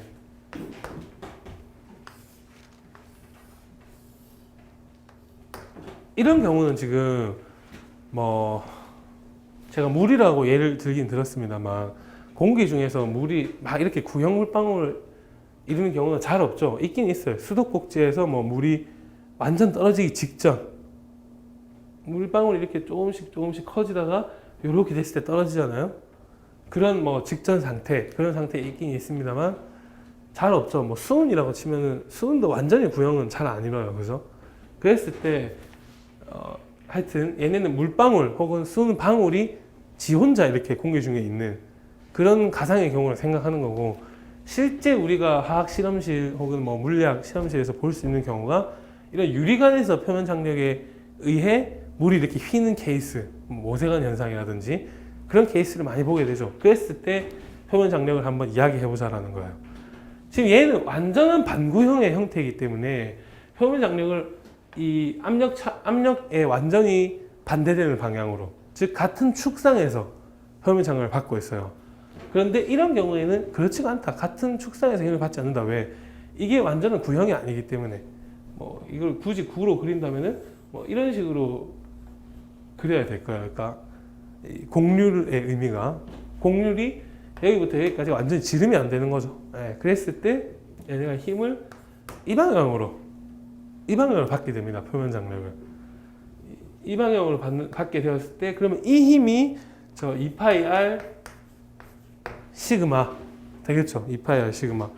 이런 경우는 지금 제가 물이라고 예를 들긴 들었습니다만 공기 중에서 물이 막 이렇게 구형 물방울 이루는 경우는 잘 없죠. 있긴 있어요. 수도꼭지에서 물이 완전 떨어지기 직전 물방울이 이렇게 조금씩 커지다가 이렇게 됐을 때 떨어지잖아요. 그런 직전 상태, 그런 상태에 있긴 있습니다만 잘 없죠. 수은이라고 치면은 수은도 완전히 구형은 잘 안 이뤄요. 그죠? 그랬을 때 하여튼 얘네는 물방울 혹은 수은 방울이 지 혼자 이렇게 공기 중에 있는 그런 가상의 경우를 생각하는 거고, 실제 우리가 화학 실험실 혹은 물리학 실험실에서 볼 수 있는 경우가 이런 유리관에서 표면 장력에 의해 물이 이렇게 휘는 케이스, 모세관 현상이라든지 그런 케이스를 많이 보게 되죠. 그랬을 때 표면 장력을 한번 이야기해 보자라는 거예요. 지금 얘는 완전한 반구형의 형태이기 때문에 표면 장력을 이 압력에 완전히 반대되는 방향으로, 즉 같은 축상에서 표면 장력을 받고 있어요. 그런데 이런 경우에는 그렇지가 않다. 같은 축상에서 힘을 받지 않는다. 왜? 이게 완전한 구형이 아니기 때문에. 이걸 굳이 구로 그린다면은 이런 식으로 그려야 될 거예요. 그러니까 곡률의 의미가, 곡률이 여기부터 여기까지 완전히 지름이 안 되는 거죠. 네, 그랬을 때 얘네가 힘을 이 방향으로 받게 됩니다. 표면 장력을 이 방향으로 받게 되었을 때, 그러면 이 힘이 저 2파이 r 시그마 되겠죠. 2파이 r 시그마.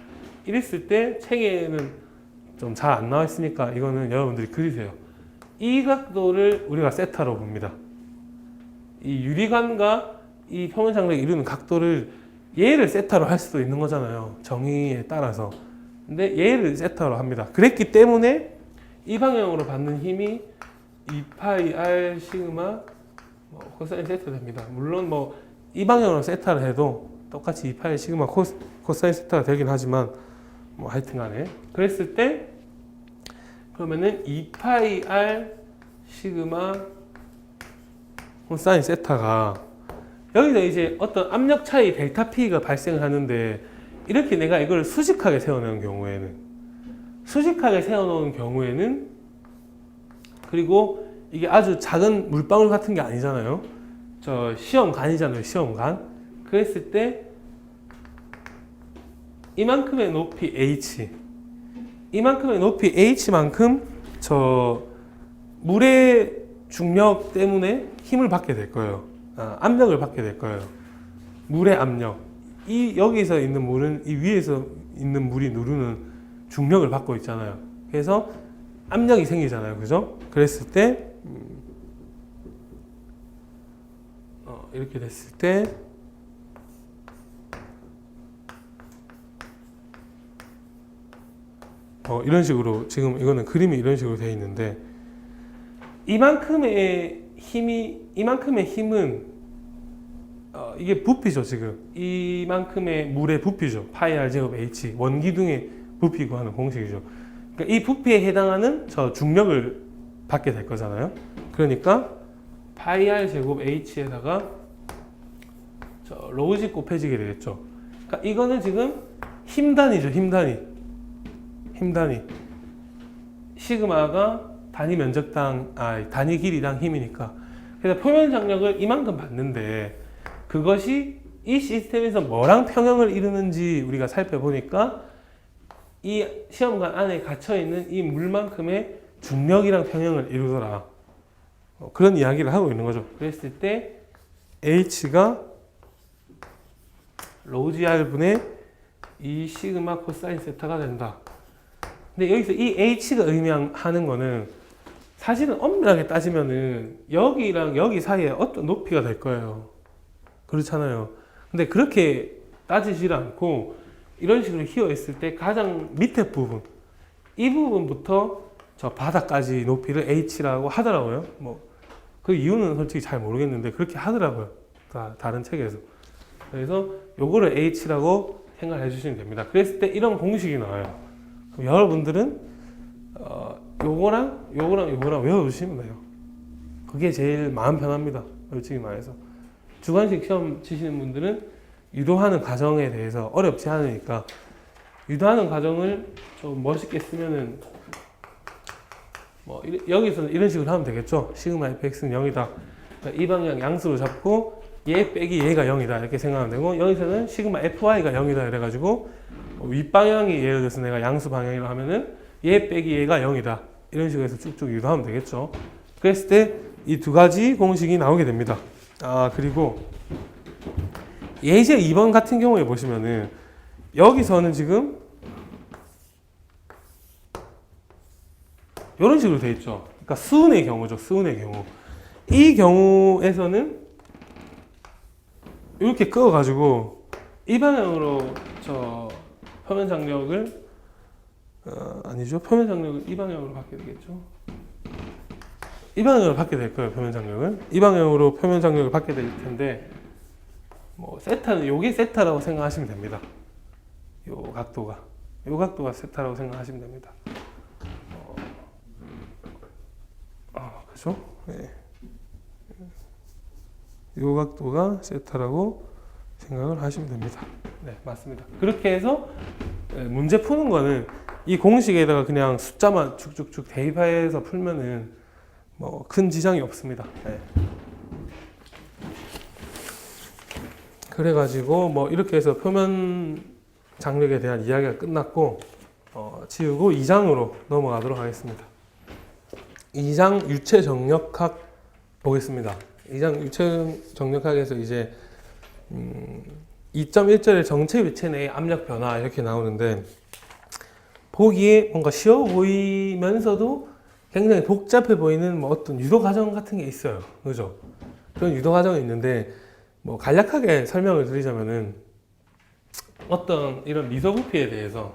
이랬을 때 책에는 좀 잘 안 나와 있으니까 이거는 여러분들이 그리세요. 이 각도를 우리가 세타로 봅니다. 이 유리관과 이 표면 장력이 이루는 각도를 얘를 세타로 할 수도 있는 거잖아요. 정의에 따라서. 근데 얘를 세타로 합니다. 그랬기 때문에 이 방향으로 받는 힘이 2파이 r 시그마 코사인 세타 됩니다. 물론 이 방향으로 세타를 해도 똑같이 2파이 시그마 코사인 세타가 되긴 하지만 하여튼 간에 그랬을 때 그러면은 2파이 r 시그마 코사인 세타가 여기서 이제 어떤 압력 차이 델타 P가 발생을 하는데, 이렇게 내가 이걸 수직하게 세워놓은 경우에는 그리고 이게 아주 작은 물방울 같은 게 아니잖아요. 저 시험관이잖아요. 시험관. 그랬을 때 이만큼의 높이 H만큼 저 물의 중력 때문에 힘을 받게 될 거예요. 압력을 받게 될 거예요. 물의 압력. 여기서 있는 물은 이 위에서 있는 물이 누르는 중력을 받고 있잖아요. 그래서 압력이 생기잖아요. 그죠? 그랬을 때 이렇게 됐을 때 이런 식으로 지금 이거는 그림이 이런 식으로 되어 있는데 이만큼의 힘은 이게 부피죠. 지금 이만큼의 물의 부피죠. 파이 r 제곱 h 원기둥의 부피 구하는 공식이죠. 그러니까 이 부피에 해당하는 저 중력을 받게 될 거잖아요. 그러니까 파이 r 제곱 h에다가 저 로우지 곱해지게 되겠죠. 그러니까 이거는 지금 힘 단위죠. 힘 단위. 시그마가 단위 면적당 단위 길이당 힘이니까. 그래서 표면 장력을 이만큼 받는데 그것이 이 시스템에서 뭐랑 평형을 이루는지 우리가 살펴보니까 이 시험관 안에 갇혀 있는 이 물만큼의 중력이랑 평형을 이루더라. 그런 이야기를 하고 있는 거죠. 그랬을 때 H가 로우 GR분의 이 시그마 코사인 세타가 된다. 근데 여기서 이 H가 의미하는 거는 사실은 엄밀하게 따지면은 여기랑 여기 사이에 어떤 높이가 될 거예요. 그렇잖아요. 근데 그렇게 따지질 않고 이런 식으로 휘어 있을 때 가장 밑에 부분, 이 부분부터 저 바닥까지 높이를 H라고 하더라고요. 그 이유는 솔직히 잘 모르겠는데 그렇게 하더라고요. 다른 책에서. 그래서 요거를 H라고 생각해 주시면 됩니다. 그랬을 때 이런 공식이 나와요. 그럼 여러분들은 요거랑 외워주시면 돼요. 그게 제일 마음 편합니다. 솔직히 말해서. 주관식 시험 치시는 분들은 유도하는 과정에 대해서 어렵지 않으니까 유도하는 과정을 좀 멋있게 쓰면은 여기서는 이런 식으로 하면 되겠죠. 시그마 fx는 0이다. 그러니까 이 방향 양수로 잡고 얘 빼기 얘가 0이다 이렇게 생각하면 되고, 여기서는 시그마 fy가 0이다 이래가지고 윗방향이 예를 들어서 내가 양수 방향이라고 하면은 얘 빼기 얘가 0이다 이런 식으로 해서 쭉쭉 유도하면 되겠죠. 그랬을 때 이 두 가지 공식이 나오게 됩니다. 그리고 예제 2번 같은 경우에 보시면은 여기서는 지금 이런 식으로 되어 있죠. 그러니까 수은의 경우죠. 수은의 경우. 이 경우에서는 이렇게 끄어가지고 이 방향으로 저 표면 장력을 아니죠. 표면 장력을 이 방향으로 받게 되겠죠. 이 방향으로 받게 될 거예요. 표면 장력을 이 방향으로 표면 장력을 받게 될 텐데 세타는 요게 세타라고 생각하시면 됩니다. 요 각도가 세타라고 생각하시면 됩니다. 그죠? 네. 요 각도가 세타라고 생각을 하시면 됩니다. 네, 맞습니다. 그렇게 해서 문제 푸는 거는 이 공식에다가 그냥 숫자만 쭉쭉쭉 대입해서 풀면은 큰 지장이 없습니다. 네. 그래가지고 이렇게 해서 표면 장력에 대한 이야기가 끝났고 지우고 2장으로 넘어가도록 하겠습니다. 2장 유체 정력학 보겠습니다. 2장 유체 정력학에서 이제 2.1절의 정체 유체 내의 압력 변화 이렇게 나오는데 보기에 뭔가 쉬워 보이면서도 굉장히 복잡해 보이는 어떤 유도 과정 같은 게 있어요. 그죠? 그런 유도 과정이 있는데 간략하게 설명을 드리자면은 어떤 이런 미소 부피에 대해서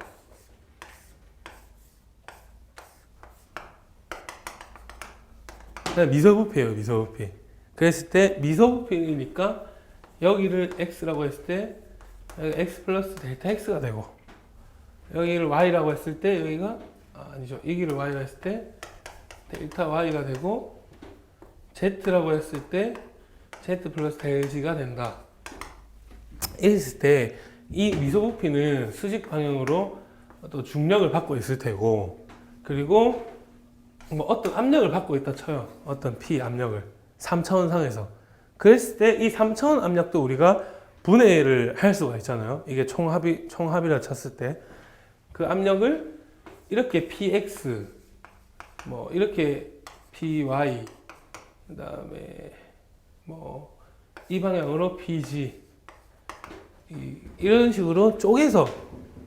그냥 미소 부피예요. 미소 부피. 그랬을 때 미소 부피니까 여기를 x라고 했을 때 여기 x 플러스 델타 x가 되고, 여기를 y라고 했을 때 여기가 아니죠. 여기를 y라고 했을 때 델타 y가 되고, z라고 했을 때 z 플러스 델 g가 된다. 이랬을 때 이 미소 부피는 수직 방향으로 또 중력을 받고 있을 테고, 그리고 어떤 압력을 받고 있다 쳐요. 어떤 P 압력을 3차원 상에서. 그랬을 때 이 3차원 압력도 우리가 분해를 할 수가 있잖아요. 이게 총합이라 쳤을 때 그 압력을 이렇게 PX 이렇게 PY 그 다음에 이 방향으로 PG 이런 식으로 쪼개서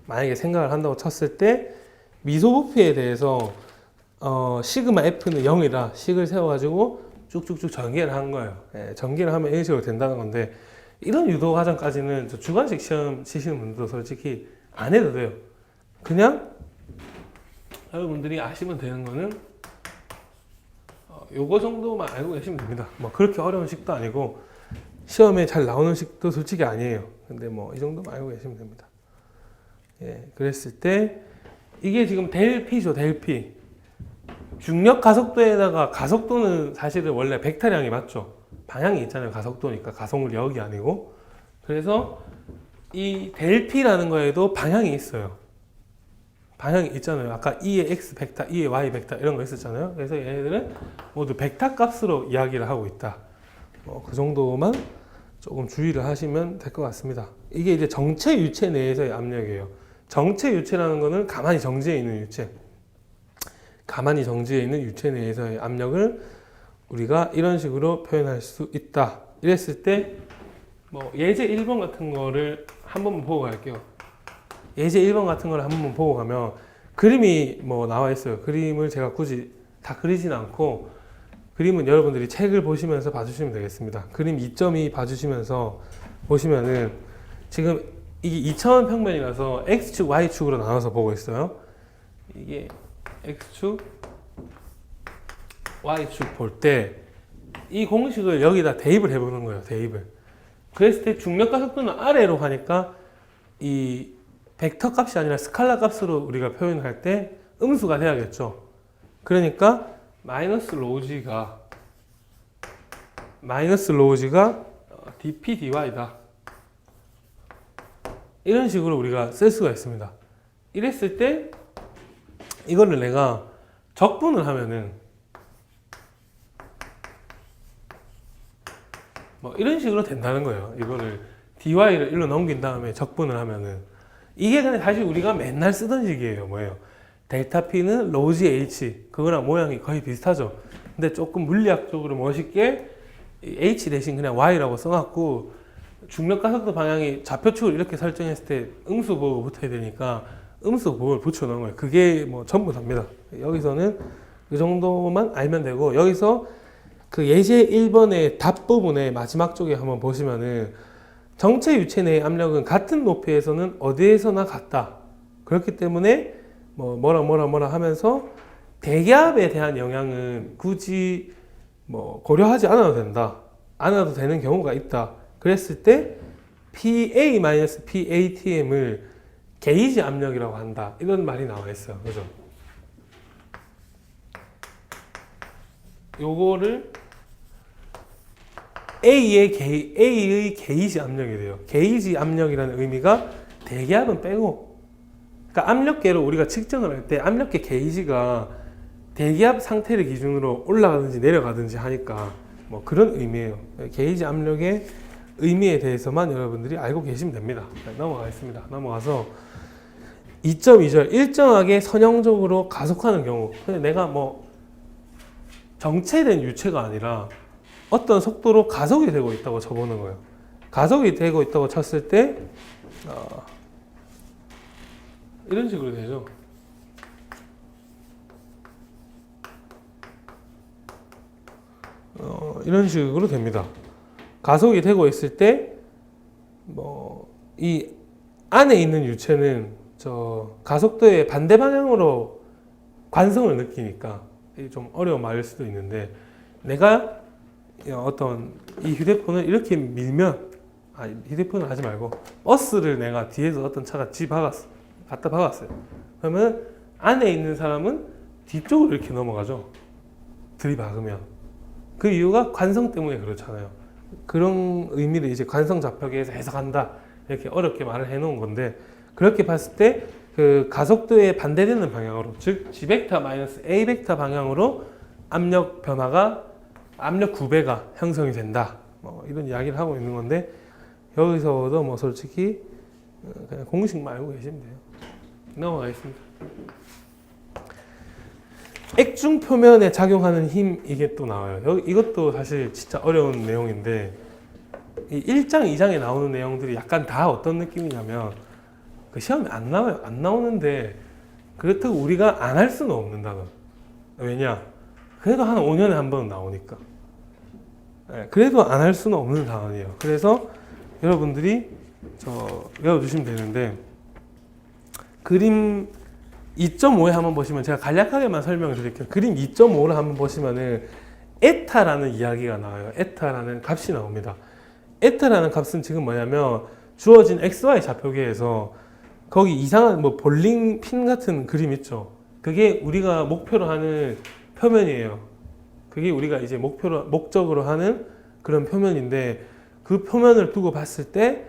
만약에 생각을 한다고 쳤을 때 미소 부피에 대해서 시그마 F는 0이라 식을 세워가지고 쭉쭉쭉 전개를 한 거예요. 전개를 하면 이런 식으로 된다는 건데, 이런 유도 과정까지는 주관식 시험 치시는 분들도 솔직히 안 해도 돼요. 그냥 여러분들이 아시면 되는 거는 요거 정도만 알고 계시면 됩니다. 뭐 그렇게 어려운 식도 아니고 시험에 잘 나오는 식도 솔직히 아니에요. 근데 뭐 이 정도만 알고 계시면 됩니다. 예, 그랬을 때 이게 지금 델 P죠, 델 P. 중력 가속도에다가 가속도는 사실은 원래 벡터량이 맞죠. 방향이 있잖아요. 가속도니까 가속력이 아니고. 그래서 이 델 P라는 거에도 방향이 있어요. 방향이 있잖아요. 아까 E의 X 벡터, E의 Y 벡터 이런 거 있었잖아요. 그래서 얘네들은 모두 벡터 값으로 이야기를 하고 있다. 그 정도만 조금 주의를 하시면 될 것 같습니다. 이게 이제 정체 유체 내에서의 압력이에요. 정체 유체라는 거는 가만히 정지해 있는 유체. 가만히 정지해 있는 유체 내에서의 압력을 우리가 이런 식으로 표현할 수 있다. 이랬을 때 뭐 예제 1번 같은 거를 한번 보고 갈게요. 예제 1번 같은 걸 한번 보고 가면 그림이 뭐 나와 있어요. 그림을 제가 굳이 다 그리진 않고 그림은 여러분들이 책을 보시면서 봐주시면 되겠습니다. 그림 2.2 봐주시면서 보시면은 지금 이게 2000 평면이라서 X축, Y축으로 나눠서 보고 있어요. 이게 X축, Y축 볼 때 이 공식을 여기다 대입을 해보는 거예요. 대입을. 그랬을 때 중력과 속도는 아래로 가니까 이 벡터 값이 아니라 스칼라 값으로 우리가 표현할 때 음수가 돼야겠죠. 그러니까 마이너스 로우지가 dp dy다. 이런 식으로 우리가 쓸 수가 있습니다. 이랬을 때 이거를 내가 적분을 하면은 뭐 이런 식으로 된다는 거예요. 이거를 dy를 일로 넘긴 다음에 적분을 하면은 이게 그냥 사실 우리가 맨날 쓰던 식이에요. 뭐예요? 델타 P는 로지 H. 그거랑 모양이 거의 비슷하죠. 근데 조금 물리학적으로 멋있게 H 대신 그냥 Y라고 써갖고 중력 가속도 방향이 좌표축을 이렇게 설정했을 때 음수 보호가 붙어야 되니까 음수 보호를 붙여놓은 거예요. 그게 뭐 전부 답니다. 여기서는 이 정도만 알면 되고 여기서 그 예제 1번의 답 부분의 마지막 쪽에 한번 보시면은 정체 유체 내의 압력은 같은 높이에서는 어디에서나 같다. 그렇기 때문에 뭐라 하면서 대기압에 대한 영향은 굳이 뭐 고려하지 않아도 된다. 않아도 되는 경우가 있다. 그랬을 때 PA-PATM을 게이지 압력이라고 한다. 이런 말이 나와 있어요. 그죠? 요거를 A의 게이지 압력이 돼요. 게이지 압력이라는 의미가 대기압은 빼고, 그러니까 압력계로 우리가 측정을 할 때 압력계 게이지가 대기압 상태를 기준으로 올라가든지 내려가든지 하니까 뭐 그런 의미예요. 게이지 압력의 의미에 대해서만 여러분들이 알고 계시면 됩니다. 넘어가겠습니다. 넘어가서 2.2절 일정하게 선형적으로 가속하는 경우, 근데 내가 뭐 정체된 유체가 아니라 어떤 속도로 가속이 되고 있다고 쳐보는 거예요. 가속이 되고 있다고 쳤을 때 이런 식으로 되죠. 이런 식으로 됩니다. 가속이 되고 있을 때 뭐 이 안에 있는 유체는 저 가속도의 반대 방향으로 관성을 느끼니까 좀 어려운 말일 수도 있는데, 내가 어떤 이 휴대폰을 이렇게 밀면, 휴대폰을 하지 말고 버스를 내가 뒤에서 어떤 차가 갖다 박았어요. 그러면 안에 있는 사람은 뒤쪽으로 이렇게 넘어가죠. 들이박으면. 그 이유가 관성 때문에 그렇잖아요. 그런 의미를 이제 관성 좌표계에서 해석한다. 이렇게 어렵게 말을 해놓은 건데, 그렇게 봤을 때 그 가속도에 반대되는 방향으로, 즉 G 벡터 마이너스 A 벡터 방향으로 압력 변화가, 압력 구배가 형성이 된다. 뭐 이런 이야기를 하고 있는 건데, 여기서도 뭐 솔직히 그냥 공식만 알고 계시면 돼요. 넘어가겠습니다. 액중 표면에 작용하는 힘, 이게 또 나와요. 이것도 사실 진짜 어려운 내용인데, 이 1장, 2장에 나오는 내용들이 약간 다 어떤 느낌이냐면, 그 시험에 안 나와요. 안 나오는데, 그렇다고 우리가 안 할 수는 없는 단어. 왜냐? 그래도 한 5년에 한 번 나오니까. 그래도 안 할 수는 없는 단어예요. 그래서 여러분들이 외워주시면 되는데, 그림 2.5에 한번 보시면 제가 간략하게만 설명을 드릴게요. 그림 2.5를 한번 보시면은 에타라는 이야기가 나와요. 에타라는 값이 나옵니다. 에타라는 값은 지금 뭐냐면 주어진 XY 좌표계에서 거기 이상한 뭐 볼링 핀 같은 그림 있죠. 그게 우리가 목표로 하는 표면이에요. 그게 우리가 이제 목적으로 하는 그런 표면인데 그 표면을 두고 봤을 때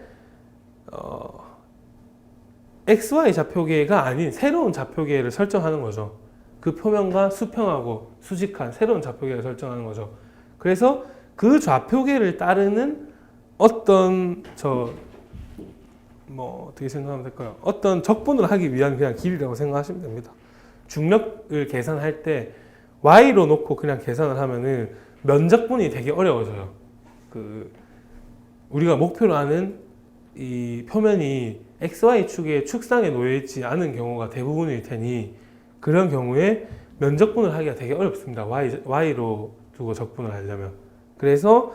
XY 좌표계가 아닌 새로운 좌표계를 설정하는 거죠. 그 표면과 수평하고 수직한 새로운 좌표계를 설정하는 거죠. 그래서 그 좌표계를 따르는 어떤 어떻게 생각하면 될까요? 어떤 적분을 하기 위한 그냥 길이라고 생각하시면 됩니다. 중력을 계산할 때 y로 놓고 그냥 계산을 하면은 면적분이 되게 어려워져요. 우리가 목표로 하는 이 표면이 XY축의 축상에 놓여 있지 않은 경우가 대부분일 테니 그런 경우에 면적분을 하기가 되게 어렵습니다. Y로 두고 적분을 하려면. 그래서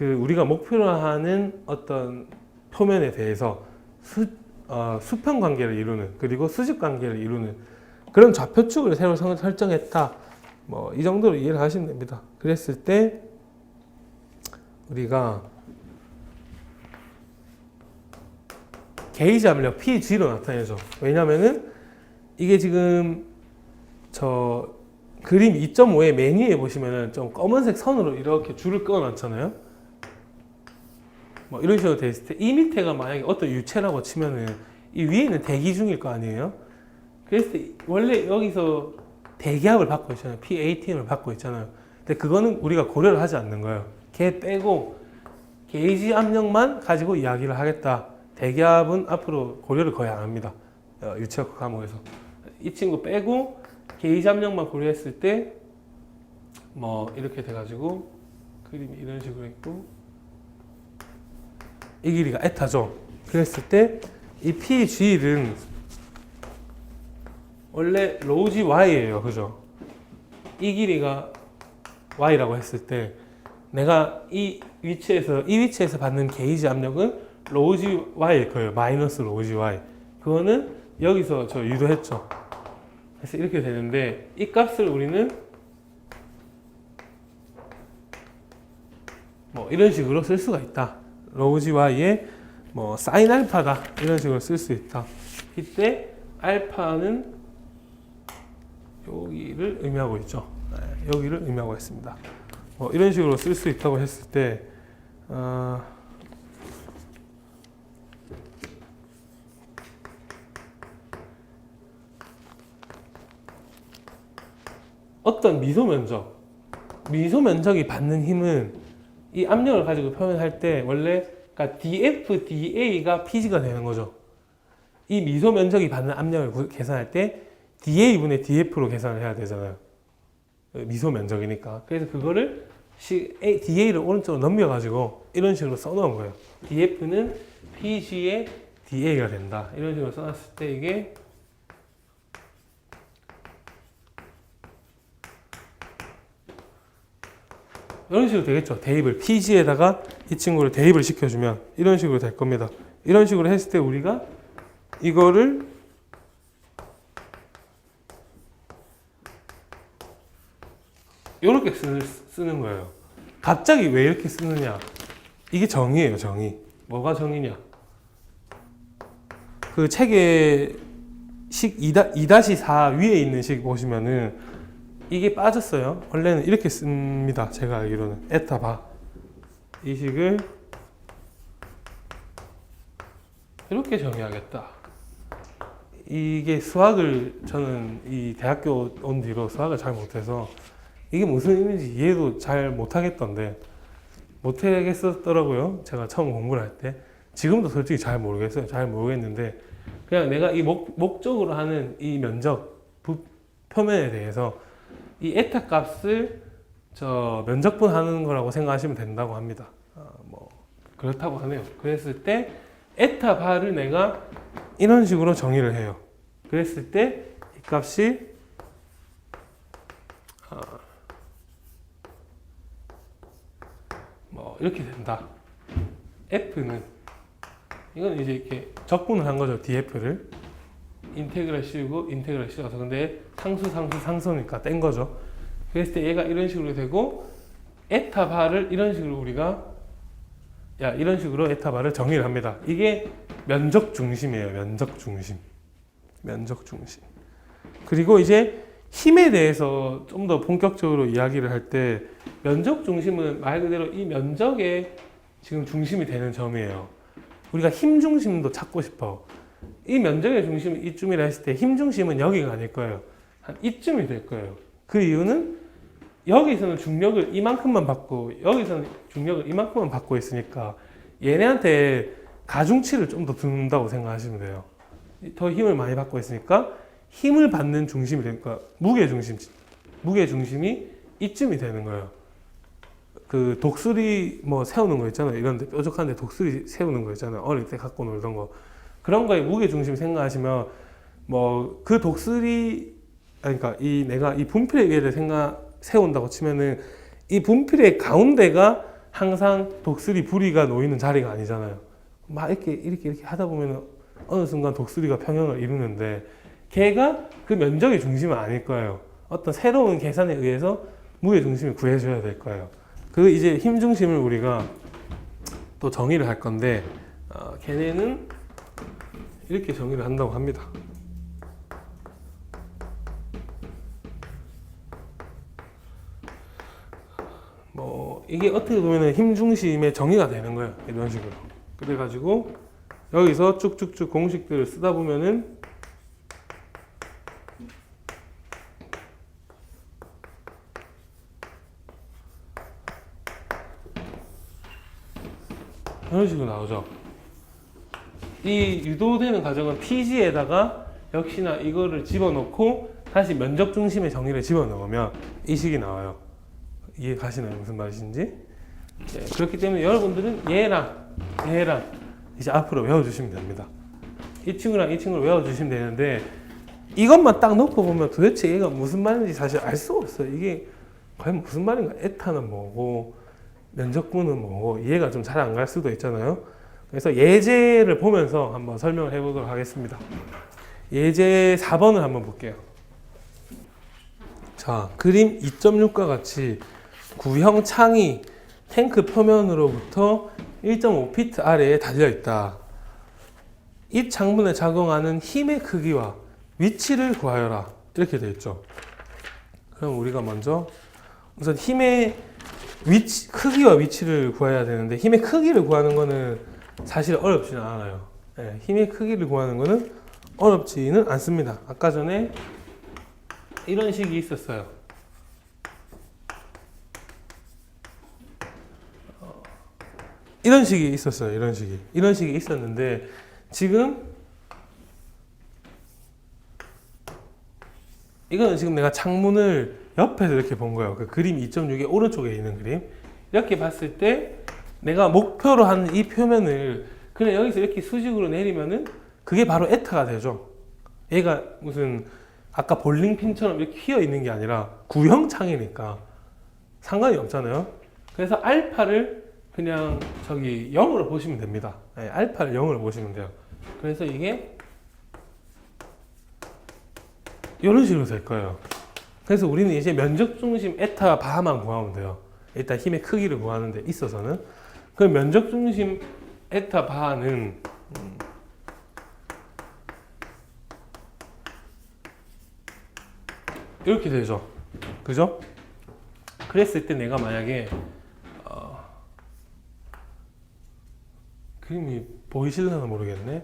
우리가 목표로 하는 어떤 표면에 대해서 수평 관계를 이루는 그리고 수직 관계를 이루는 그런 좌표축을 새로 설정했다. 이 정도로 이해를 하시면 됩니다. 그랬을 때 우리가 게이지 압력 PG로 나타내죠. 왜냐면은 이게 지금 그림 2.5의 맨 위에 보시면은 좀 검은색 선으로 이렇게 줄을 그어 놨잖아요. 이런 식으로 돼 있을 때 이 밑에가 만약에 어떤 유체라고 치면은 이 위에는 대기 중일 거 아니에요. 그랬을 때 원래 여기서 대기압을 받고 있잖아요. P18을 받고 있잖아요. 근데 그거는 우리가 고려를 하지 않는 거예요. 걔 빼고 게이지 압력만 가지고 이야기를 하겠다. 대기압은 앞으로 고려를 거의 안 합니다. 유체학 과목에서. 이 친구 빼고 게이지 압력만 고려했을 때 이렇게 돼가지고 그림이 이런 식으로 있고 이 길이가 에타죠. 그랬을 때 이 PG는 원래 로우지 Y예요. 그죠? 이 길이가 Y라고 했을 때 내가 이 위치에서 받는 게이지 압력은 로우지 Y일 거예요. 마이너스 로우지 Y. 그거는 여기서 유도했죠. 그래서 이렇게 되는데 이 값을 우리는 이런 식으로 쓸 수가 있다. 로우지 Y에 사인 알파다. 이런 식으로 쓸 수 있다. 이때 알파는 여기를 의미하고 있죠. 여기를 의미하고 있습니다. 이런 식으로 쓸 수 있다고 했을 때 어떤 미소 면적이 받는 힘은 이 압력을 가지고 표현할 때 원래 그러니까 dF, da가 PG가 되는 거죠. 이 미소 면적이 받는 압력을 계산할 때 da분의 dF로 계산을 해야 되잖아요. 미소 면적이니까. 그래서 그거를 da를 오른쪽으로 넘겨가지고 이런 식으로 써놓은 거예요. dF는 PG의 da가 된다. 이런 식으로 써놨을 때 이게 이런 식으로 되겠죠. 대입을 PG에다가 이 친구를 대입을 시켜주면 이런 식으로 될 겁니다. 이런 식으로 했을 때 우리가 이거를 이렇게 쓰는 거예요. 갑자기 왜 이렇게 쓰느냐? 이게 정의예요, 정의. 뭐가 정의냐? 그 책에 식 2-4 위에 있는 식 보시면은 이게 빠졌어요. 원래는 이렇게 씁니다. 제가 알기로는 에타 바. 이 식을 이렇게 정의하겠다. 이게 수학을 저는 이 대학교 온 뒤로 수학을 잘 못해서 이게 무슨 의미인지 이해도 잘 못하겠던데 못하겠었더라고요. 제가 처음 공부를 할 때. 지금도 솔직히 잘 모르겠어요. 잘 모르겠는데 그냥 내가 이 목적으로 하는 이 면적 표면에 대해서 이 에타 값을 면적분하는 거라고 생각하시면 된다고 합니다. 그렇다고 하네요. 그랬을 때 에타 바를 내가 이런 식으로 정의를 해요. 그랬을 때 이 값이 이렇게 된다. F는 이건 이제 이렇게 적분을 한 거죠. DF를 인테그랄 씌우고 인테그랄 씌워서 근데 상수니까 뗀 거죠. 그랬을 때 얘가 이런 식으로 되고 에타 바를 이런 식으로 우리가 이런 식으로 에타 바를 정의를 합니다. 이게 면적 중심이에요. 면적 중심. 그리고 이제 힘에 대해서 좀 더 본격적으로 이야기를 할 때 면적 중심은 말 그대로 이 면적의 지금 중심이 되는 점이에요. 우리가 힘 중심도 찾고 싶어. 이 면적의 중심은 이쯤이라 했을 때 힘 중심은 여기가 아닐 거예요. 한 이쯤이 될 거예요. 그 이유는 여기서는 중력을 이만큼만 받고 여기서는 중력을 이만큼만 받고 있으니까 얘네한테 가중치를 좀 더 둔다고 생각하시면 돼요. 더 힘을 많이 받고 있으니까 힘을 받는 중심이 되니까 무게 중심이 이쯤이 되는 거예요. 그 독수리 뭐 세우는 거 있잖아요. 이런데 뾰족한데 독수리 세우는 거 있잖아요. 어릴 때 갖고 놀던 거. 그런 거에 무게 중심 생각하시면 뭐 그 독수리 그러니까 내가 이 분필의 위에를 세운다고 치면은 이 분필의 가운데가 항상 독수리 부리가 놓이는 자리가 아니잖아요. 막 이렇게 하다 보면 어느 순간 독수리가 평형을 이루는데 걔가 그 면적의 중심은 아닐 거예요. 어떤 새로운 계산에 의해서 무게 중심을 구해줘야 될 거예요. 그 이제 힘 중심을 우리가 또 정의를 할 건데 걔네는 이렇게 정의를 한다고 합니다. 뭐 이게 어떻게 보면 힘 중심의 정의가 되는 거예요. 이런 식으로. 그래가지고 여기서 쭉쭉쭉 공식들을 쓰다 보면은 이런 식으로 나오죠. 이 유도되는 과정은 PG에다가 역시나 이거를 집어넣고 다시 면적 중심의 정의를 집어넣으면 이 식이 나와요. 이해 가시나요? 무슨 말인지? 네, 그렇기 때문에 여러분들은 얘랑 이제 앞으로 외워주시면 됩니다. 이 친구랑 이 친구를 외워주시면 되는데 이것만 딱 놓고 보면 도대체 얘가 무슨 말인지 사실 알 수가 없어요. 이게 과연 무슨 말인가? 에타는 뭐고 면적분은 뭐고 이해가 좀 잘 안 갈 수도 있잖아요. 그래서 예제를 보면서 한번 설명을 해보도록 하겠습니다. 예제 4번을 한번 볼게요. 자, 그림 2.6과 같이 구형 창이 탱크 표면으로부터 1.5피트 아래에 달려있다. 이 창문에 작용하는 힘의 크기와 위치를 구하여라. 이렇게 되어 있죠. 그럼 우리가 먼저 우선 힘의 크기와 위치를 구해야 되는데 힘의 크기를 구하는 거는 사실 어렵지는 않아요. 네, 힘의 크기를 구하는 거는 어렵지는 않습니다. 아까 전에 이런 식이 있었어요. 이런 식이 있었어요. 이런 식이 있었는데 지금 이거는 지금 내가 창문을 옆에서 이렇게 본 거예요. 그 그림 2.6의 오른쪽에 있는 그림. 이렇게 봤을 때 내가 목표로 하는 이 표면을 그냥 여기서 이렇게 수직으로 내리면은 그게 바로 에타가 되죠. 얘가 무슨 아까 볼링핀처럼 이렇게 휘어 있는 게 아니라 구형 창이니까 상관이 없잖아요. 그래서 알파를 그냥 저기 0으로 보시면 됩니다. 네, 알파를 0으로 보시면 돼요. 그래서 이게 이런 식으로 될 거예요. 그래서 우리는 이제 면적 중심 에타 바만 구하면 돼요. 일단 힘의 크기를 구하는 데 있어서는. 그 면적 중심 에타 바는 이렇게 되죠. 그죠? 그랬을 때 내가 만약에 그림이 보이실려나 모르겠네.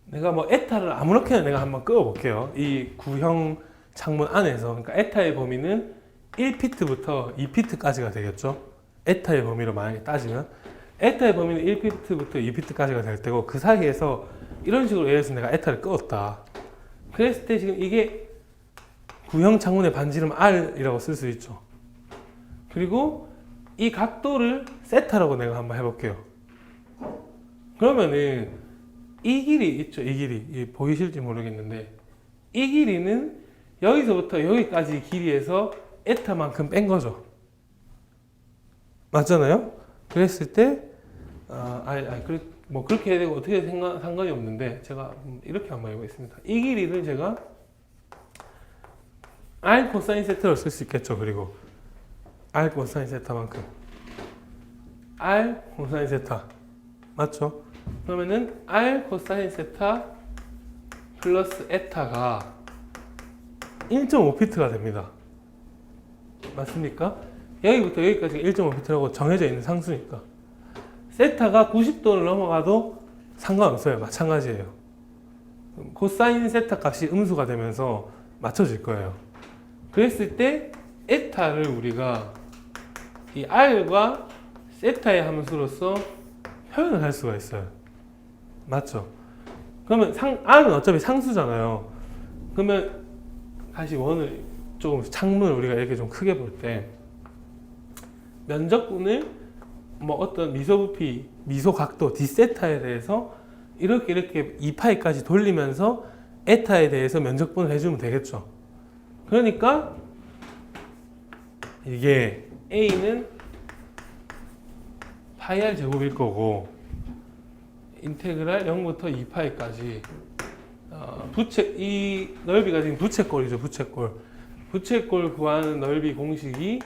내가 뭐 에타를 아무렇게나 내가 한번 끄어볼게요. 이 구형 창문 안에서. 그러니까 에타의 범위는 1피트부터 2피트까지가 되겠죠. 에타의 범위로 만약에 따지면 에타의 범위는 1피트부터 2피트까지가 될 때고 그 사이에서 이런 식으로 예를 들어서 내가 에타를 끄었다. 그랬을 때 지금 이게 구형 창문의 반지름 R이라고 쓸 수 있죠. 그리고 이 각도를 세타라고 내가 한번 해볼게요. 그러면은 이 길이 있죠. 이 길이 보이실지 모르겠는데 이 길이는 여기서부터 여기까지 길이에서 에타만큼 뺀 거죠. 맞잖아요? 그랬을 때 뭐 그렇게 해야 되고 어떻게 상관이 없는데 제가 이렇게 한번 해보겠습니다. 이 길이를 제가 r 코사인 세타로 쓸 수 있겠죠. 그리고 r 코사인 세타만큼 r 코사인 세타 맞죠? 그러면은 r 코사인 세타 플러스 에타가 1.5피트가 됩니다. 맞습니까? 여기부터 여기까지가 1.5피트라고 정해져 있는 상수니까 세타가 90도를 넘어가도 상관없어요. 마찬가지예요. 코사인 세타 값이 음수가 되면서 맞춰질 거예요. 그랬을 때 에타를 우리가 이 r과 세타의 함수로서 표현을 할 수가 있어요. 맞죠? 그러면 r은 어차피 상수잖아요. 그러면 다시 원을 조금 창문을 우리가 이렇게 좀 크게 볼 때 면적분을 뭐 어떤 미소부피, 미소각도 d세타에 대해서 이렇게 2파이까지 돌리면서 에타에 대해서 면적분을 해주면 되겠죠. 그러니까 이게 A는 파이 r 제곱일 거고 인테그랄 0부터 2파이까지 이 넓이가 지금 부채꼴이죠. 부채꼴 구하는 넓이 공식이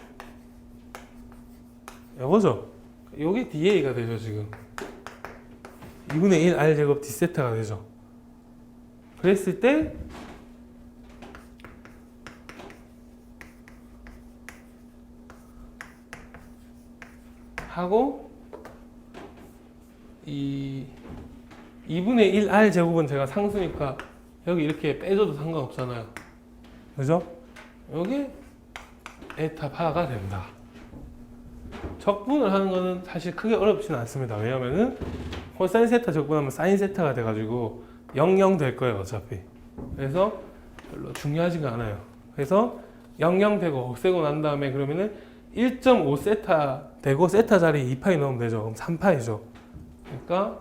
이거죠. 요게 DA가 되죠. 지금 2분의 1 R 제곱 D세타가 되죠. 그랬을 때 하고 이 2분의 1 R 제곱은 제가 상수니까 여기 이렇게 빼줘도 상관없잖아요. 그죠? 요게 에타 파가 된다. 적분을 하는 거는 사실 크게 어렵지는 않습니다. 왜냐면은 코사인 세타 적분하면 사인 세타가 돼가지고 00 될 거예요. 어차피. 그래서 별로 중요하지가 않아요. 그래서 00 되고 없애고 난 다음에 그러면은 1.5 세타 되고 세타 자리에 2파이 넣으면 되죠. 그럼 3파이죠. 그러니까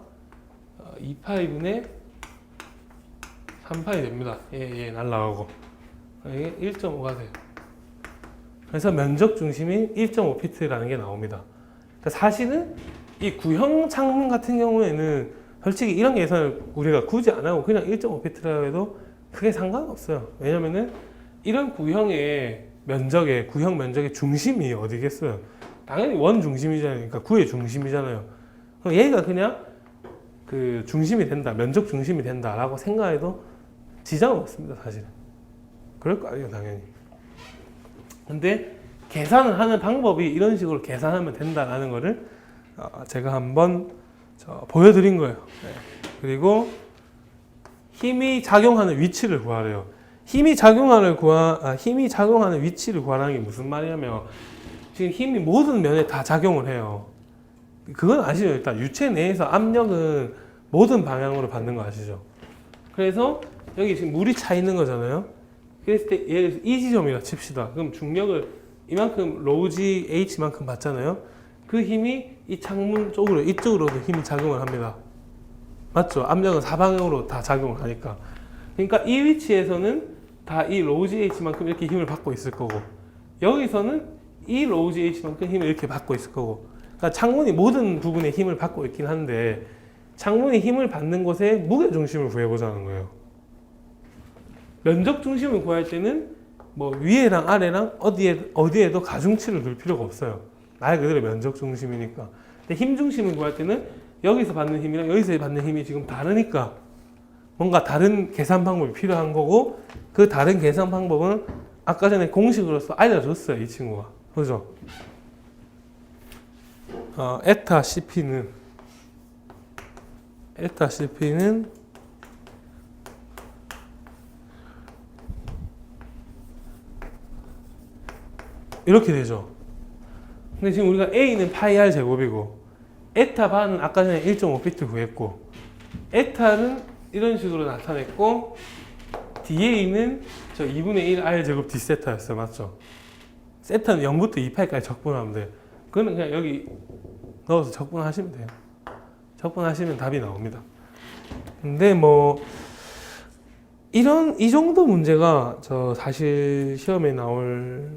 2파이분의 3파이 됩니다. 예, 날라가고. 이게 1.5가 돼요. 그래서 면적 중심이 1.5피트라는 게 나옵니다. 그러니까 사실은 이 구형 창문 같은 경우에는 솔직히 이런 계산을 우리가 굳이 안 하고 그냥 1.5피트라고 해도 크게 상관없어요. 왜냐면은 이런 구형 면적의 중심이 어디겠어요? 당연히 원 중심이잖아요. 그러니까 구의 중심이잖아요. 그럼 얘가 그냥 그 중심이 된다, 면적 중심이 된다라고 생각해도 지장은 없습니다, 사실은. 그럴 거 아니에요, 당연히. 근데 계산을 하는 방법이 이런 식으로 계산하면 된다라는 거를 제가 한번 보여드린 거예요. 네. 그리고 힘이 작용하는 위치를 구하래요. 힘이 작용하는 위치를 구하라는 게 무슨 말이냐면 지금 힘이 모든 면에 다 작용을 해요. 그건 아시죠? 일단 유체 내에서 압력은 모든 방향으로 받는 거 아시죠? 그래서 여기 지금 물이 차 있는 거잖아요. 그랬을 때 예를 들어서 이 지점이라 칩시다. 그럼 중력을 이만큼 로우지 H만큼 받잖아요. 그 힘이 이 창문 쪽으로 이쪽으로도 힘이 작용을 합니다. 맞죠? 압력은 사방으로 다 작용을 하니까. 그러니까 이 위치에서는 다 이 로우지 H만큼 이렇게 힘을 받고 있을 거고 여기서는 이 로우지 H만큼 힘을 이렇게 받고 있을 거고 그러니까 창문이 모든 부분에 힘을 받고 있긴 한데 창문이 힘을 받는 곳에 무게 중심을 구해보자는 거예요. 면적 중심을 구할 때는 뭐 위에랑 아래랑 어디에도 가중치를 둘 필요가 없어요. 말 그대로 면적 중심이니까. 근데 힘 중심을 구할 때는 여기서 받는 힘이랑 여기서 받는 힘이 지금 다르니까 뭔가 다른 계산 방법이 필요한 거고 그 다른 계산 방법은 아까 전에 공식으로서 알려줬어요. 이 친구가. 그죠? 에타 CP는 이렇게 되죠. 근데 지금 우리가 A는 파이 R 제곱이고 에타 바는 아까 전에 1.5피트 구했고 에타는 이런 식으로 나타냈고 DA는 저 2분의 1 R 제곱 D세타였어요. 맞죠? 세타는 0부터 2파이까지 적분하면 돼요. 그거는 그냥 여기 넣어서 적분하시면 돼요. 적분하시면 답이 나옵니다. 근데 뭐 이 정도 문제가 사실 시험에 나올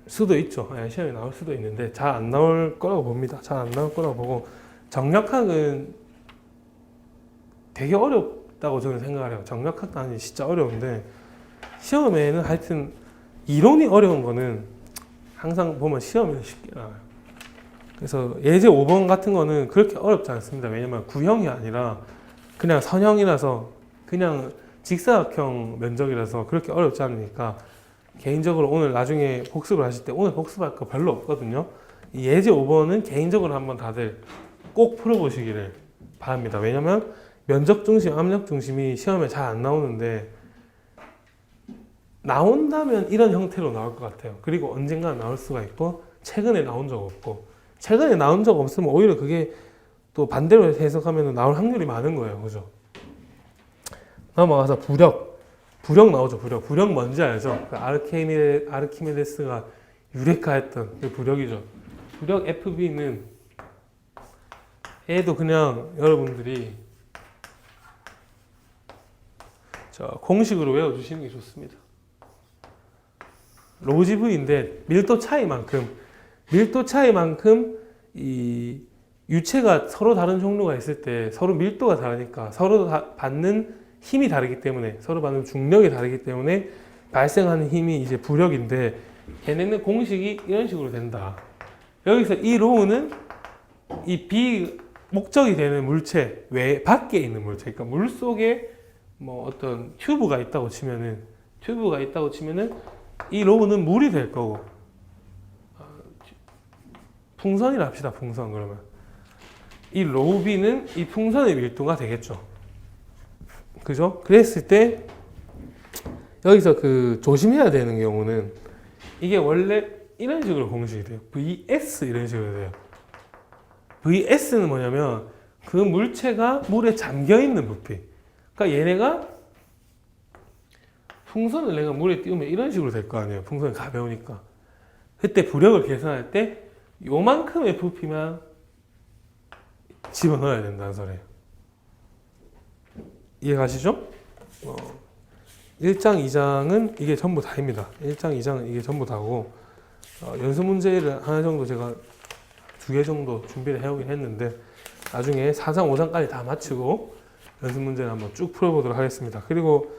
수도 있죠. 시험에 나올 수도 있는데 잘 안 나올 거라고 봅니다. 잘 안 나올 거라고 보고 정력학은 되게 어렵다고 저는 생각을 해요. 정력학 단위 진짜 어려운데 시험에는 하여튼 이론이 어려운 거는 항상 보면 시험에는 쉽게 나와요. 그래서 예제 5번 같은 거는 그렇게 어렵지 않습니다. 왜냐면 구형이 아니라 그냥 선형이라서 그냥 직사각형 면적이라서 그렇게 어렵지 않으니까 개인적으로 오늘 나중에 복습을 하실 때 오늘 복습할 거 별로 없거든요. 이 예제 5번은 개인적으로 한번 다들 꼭 풀어보시기를 바랍니다. 왜냐면 면적 중심, 압력 중심이 시험에 잘 안 나오는데 나온다면 이런 형태로 나올 것 같아요. 그리고 언젠가 나올 수가 있고 최근에 나온 적 없고 최근에 나온 적 없으면 오히려 그게 또 반대로 해석하면 나올 확률이 많은 거예요. 그죠? 넘어가서 부력 나오죠. 부력 뭔지 알죠? 그 아르키메데스가 유레카했던 그 부력이죠. 부력 FB는 얘도 그냥 여러분들이 공식으로 외워주시는 게 좋습니다. 로지 V인데 밀도 차이만큼 이 유체가 서로 다른 종류가 있을 때 서로 밀도가 다르니까 서로 받는 힘이 다르기 때문에 서로 받는 중력이 다르기 때문에 발생하는 힘이 이제 부력인데 걔네는 공식이 이런 식으로 된다. 여기서 이 로우는 이 비 목적이 되는 물체 외 밖에 있는 물체, 그러니까 물 속에 뭐 어떤 튜브가 있다고 치면은 이 로우는 물이 될 거고 풍선이라 합시다. 풍선 그러면 이 로우 B는 이 풍선의 밀도가 되겠죠. 그죠? 그랬을 때 여기서 그 조심해야 되는 경우는 이게 원래 이런 식으로 공식이 돼요. VS 이런 식으로 돼요. VS는 뭐냐면 그 물체가 물에 잠겨 있는 부피. 그러니까 얘네가 풍선을 내가 물에 띄우면 이런 식으로 될 거 아니에요. 풍선이 가벼우니까. 그때 부력을 계산할 때 요만큼의 부피만 집어넣어야 된다는 소리예요. 이해가시죠? 1장, 2장은 이게 전부 다입니다. 1장, 2장은 이게 전부 다고 연습 문제를 하나 정도 제가 2개 정도 준비를 해오긴 했는데 나중에 4장, 5장까지 다 마치고 연습 문제를 한번 쭉 풀어보도록 하겠습니다. 그리고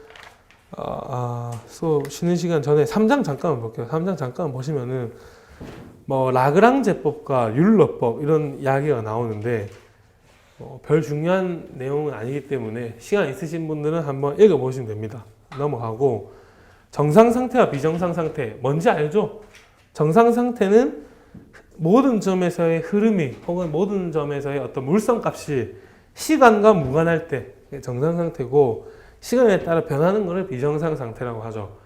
수업 쉬는 시간 전에 3장 잠깐만 볼게요. 3장 잠깐만 보시면은 뭐 라그랑제법과 율러법 이런 이야기가 나오는데 별 중요한 내용은 아니기 때문에 시간 있으신 분들은 한번 읽어보시면 됩니다. 넘어가고 정상 상태와 비정상 상태 뭔지 알죠? 정상 상태는 모든 점에서의 흐름이 혹은 모든 점에서의 어떤 물성 값이 시간과 무관할 때 정상 상태고 시간에 따라 변하는 것을 비정상 상태라고 하죠.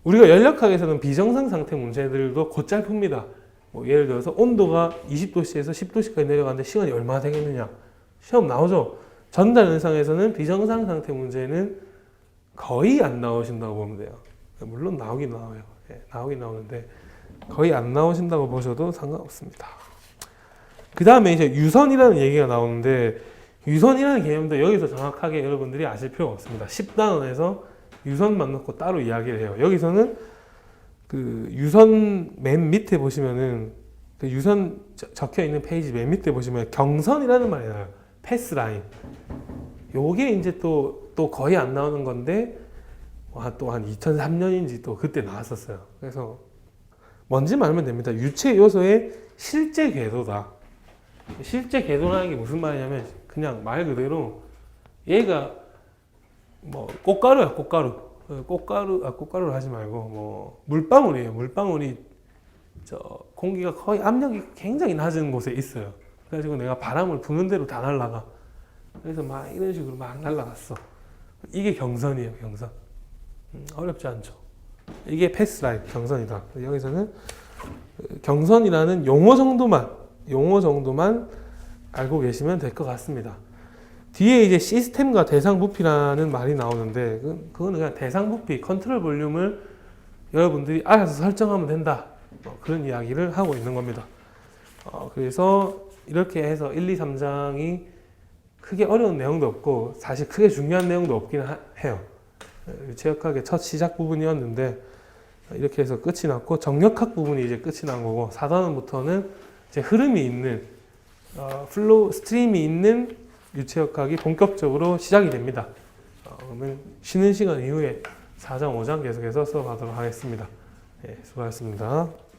우리가 연력학에서는 비정상 상태 문제들도 곧잘 풉니다. 뭐 예를 들어서 온도가 20도씨에서 10도씨까지 내려가는데 시간이 얼마나 되겠느냐. 시험 나오죠. 전달 현상에서는 비정상 상태 문제는 거의 안 나오신다고 보면 돼요. 물론 나오긴 나와요. 나오긴 나오는데 거의 안 나오신다고 보셔도 상관없습니다. 그 다음에 이제 유선이라는 얘기가 나오는데 유선이라는 개념도 여기서 정확하게 여러분들이 아실 필요가 없습니다. 10단원에서 유선만 놓고 따로 이야기를 해요. 여기서는 그 유선 맨 밑에 보시면은 그 유선 적혀 있는 페이지 맨 밑에 보시면 경선이라는 말이 나와요. 패스라인. 요게 이제 또 거의 안 나오는 건데 또 한 2003년인지 또 그때 나왔었어요. 그래서 뭔지만 알면 됩니다. 유체 요소의 실제 궤도다. 실제 궤도라는 게 무슨 말이냐면 그냥 말 그대로 얘가 뭐 꽃가루야 꽃가루를 하지 말고 뭐 물방울이에요. 물방울이 공기가 거의 압력이 굉장히 낮은 곳에 있어요. 그래가지고 내가 바람을 부는 대로 다 날아가. 그래서 막 이런 식으로 막 날아갔어. 이게 경선이에요. 경선. 어렵지 않죠. 이게 패스라인 경선이다. 여기서는 경선이라는 용어 정도만 알고 계시면 될 것 같습니다. 뒤에 이제 시스템과 대상 부피라는 말이 나오는데 그거는 그냥 대상 부피, 컨트롤 볼륨을 여러분들이 알아서 설정하면 된다. 그런 이야기를 하고 있는 겁니다. 그래서 이렇게 해서 1, 2, 3장이 크게 어려운 내용도 없고 사실 크게 중요한 내용도 없긴 해요. 체육학의 첫 시작 부분이었는데 이렇게 해서 끝이 났고 정력학 부분이 이제 끝이 난 거고 4단원부터는 이제 흐름이 있는 플로우 스트림이 있는 유체역학이 본격적으로 시작이 됩니다. 그러면 쉬는 시간 이후에 4장, 5장 계속해서 수업하도록 하겠습니다. 네, 수고하셨습니다.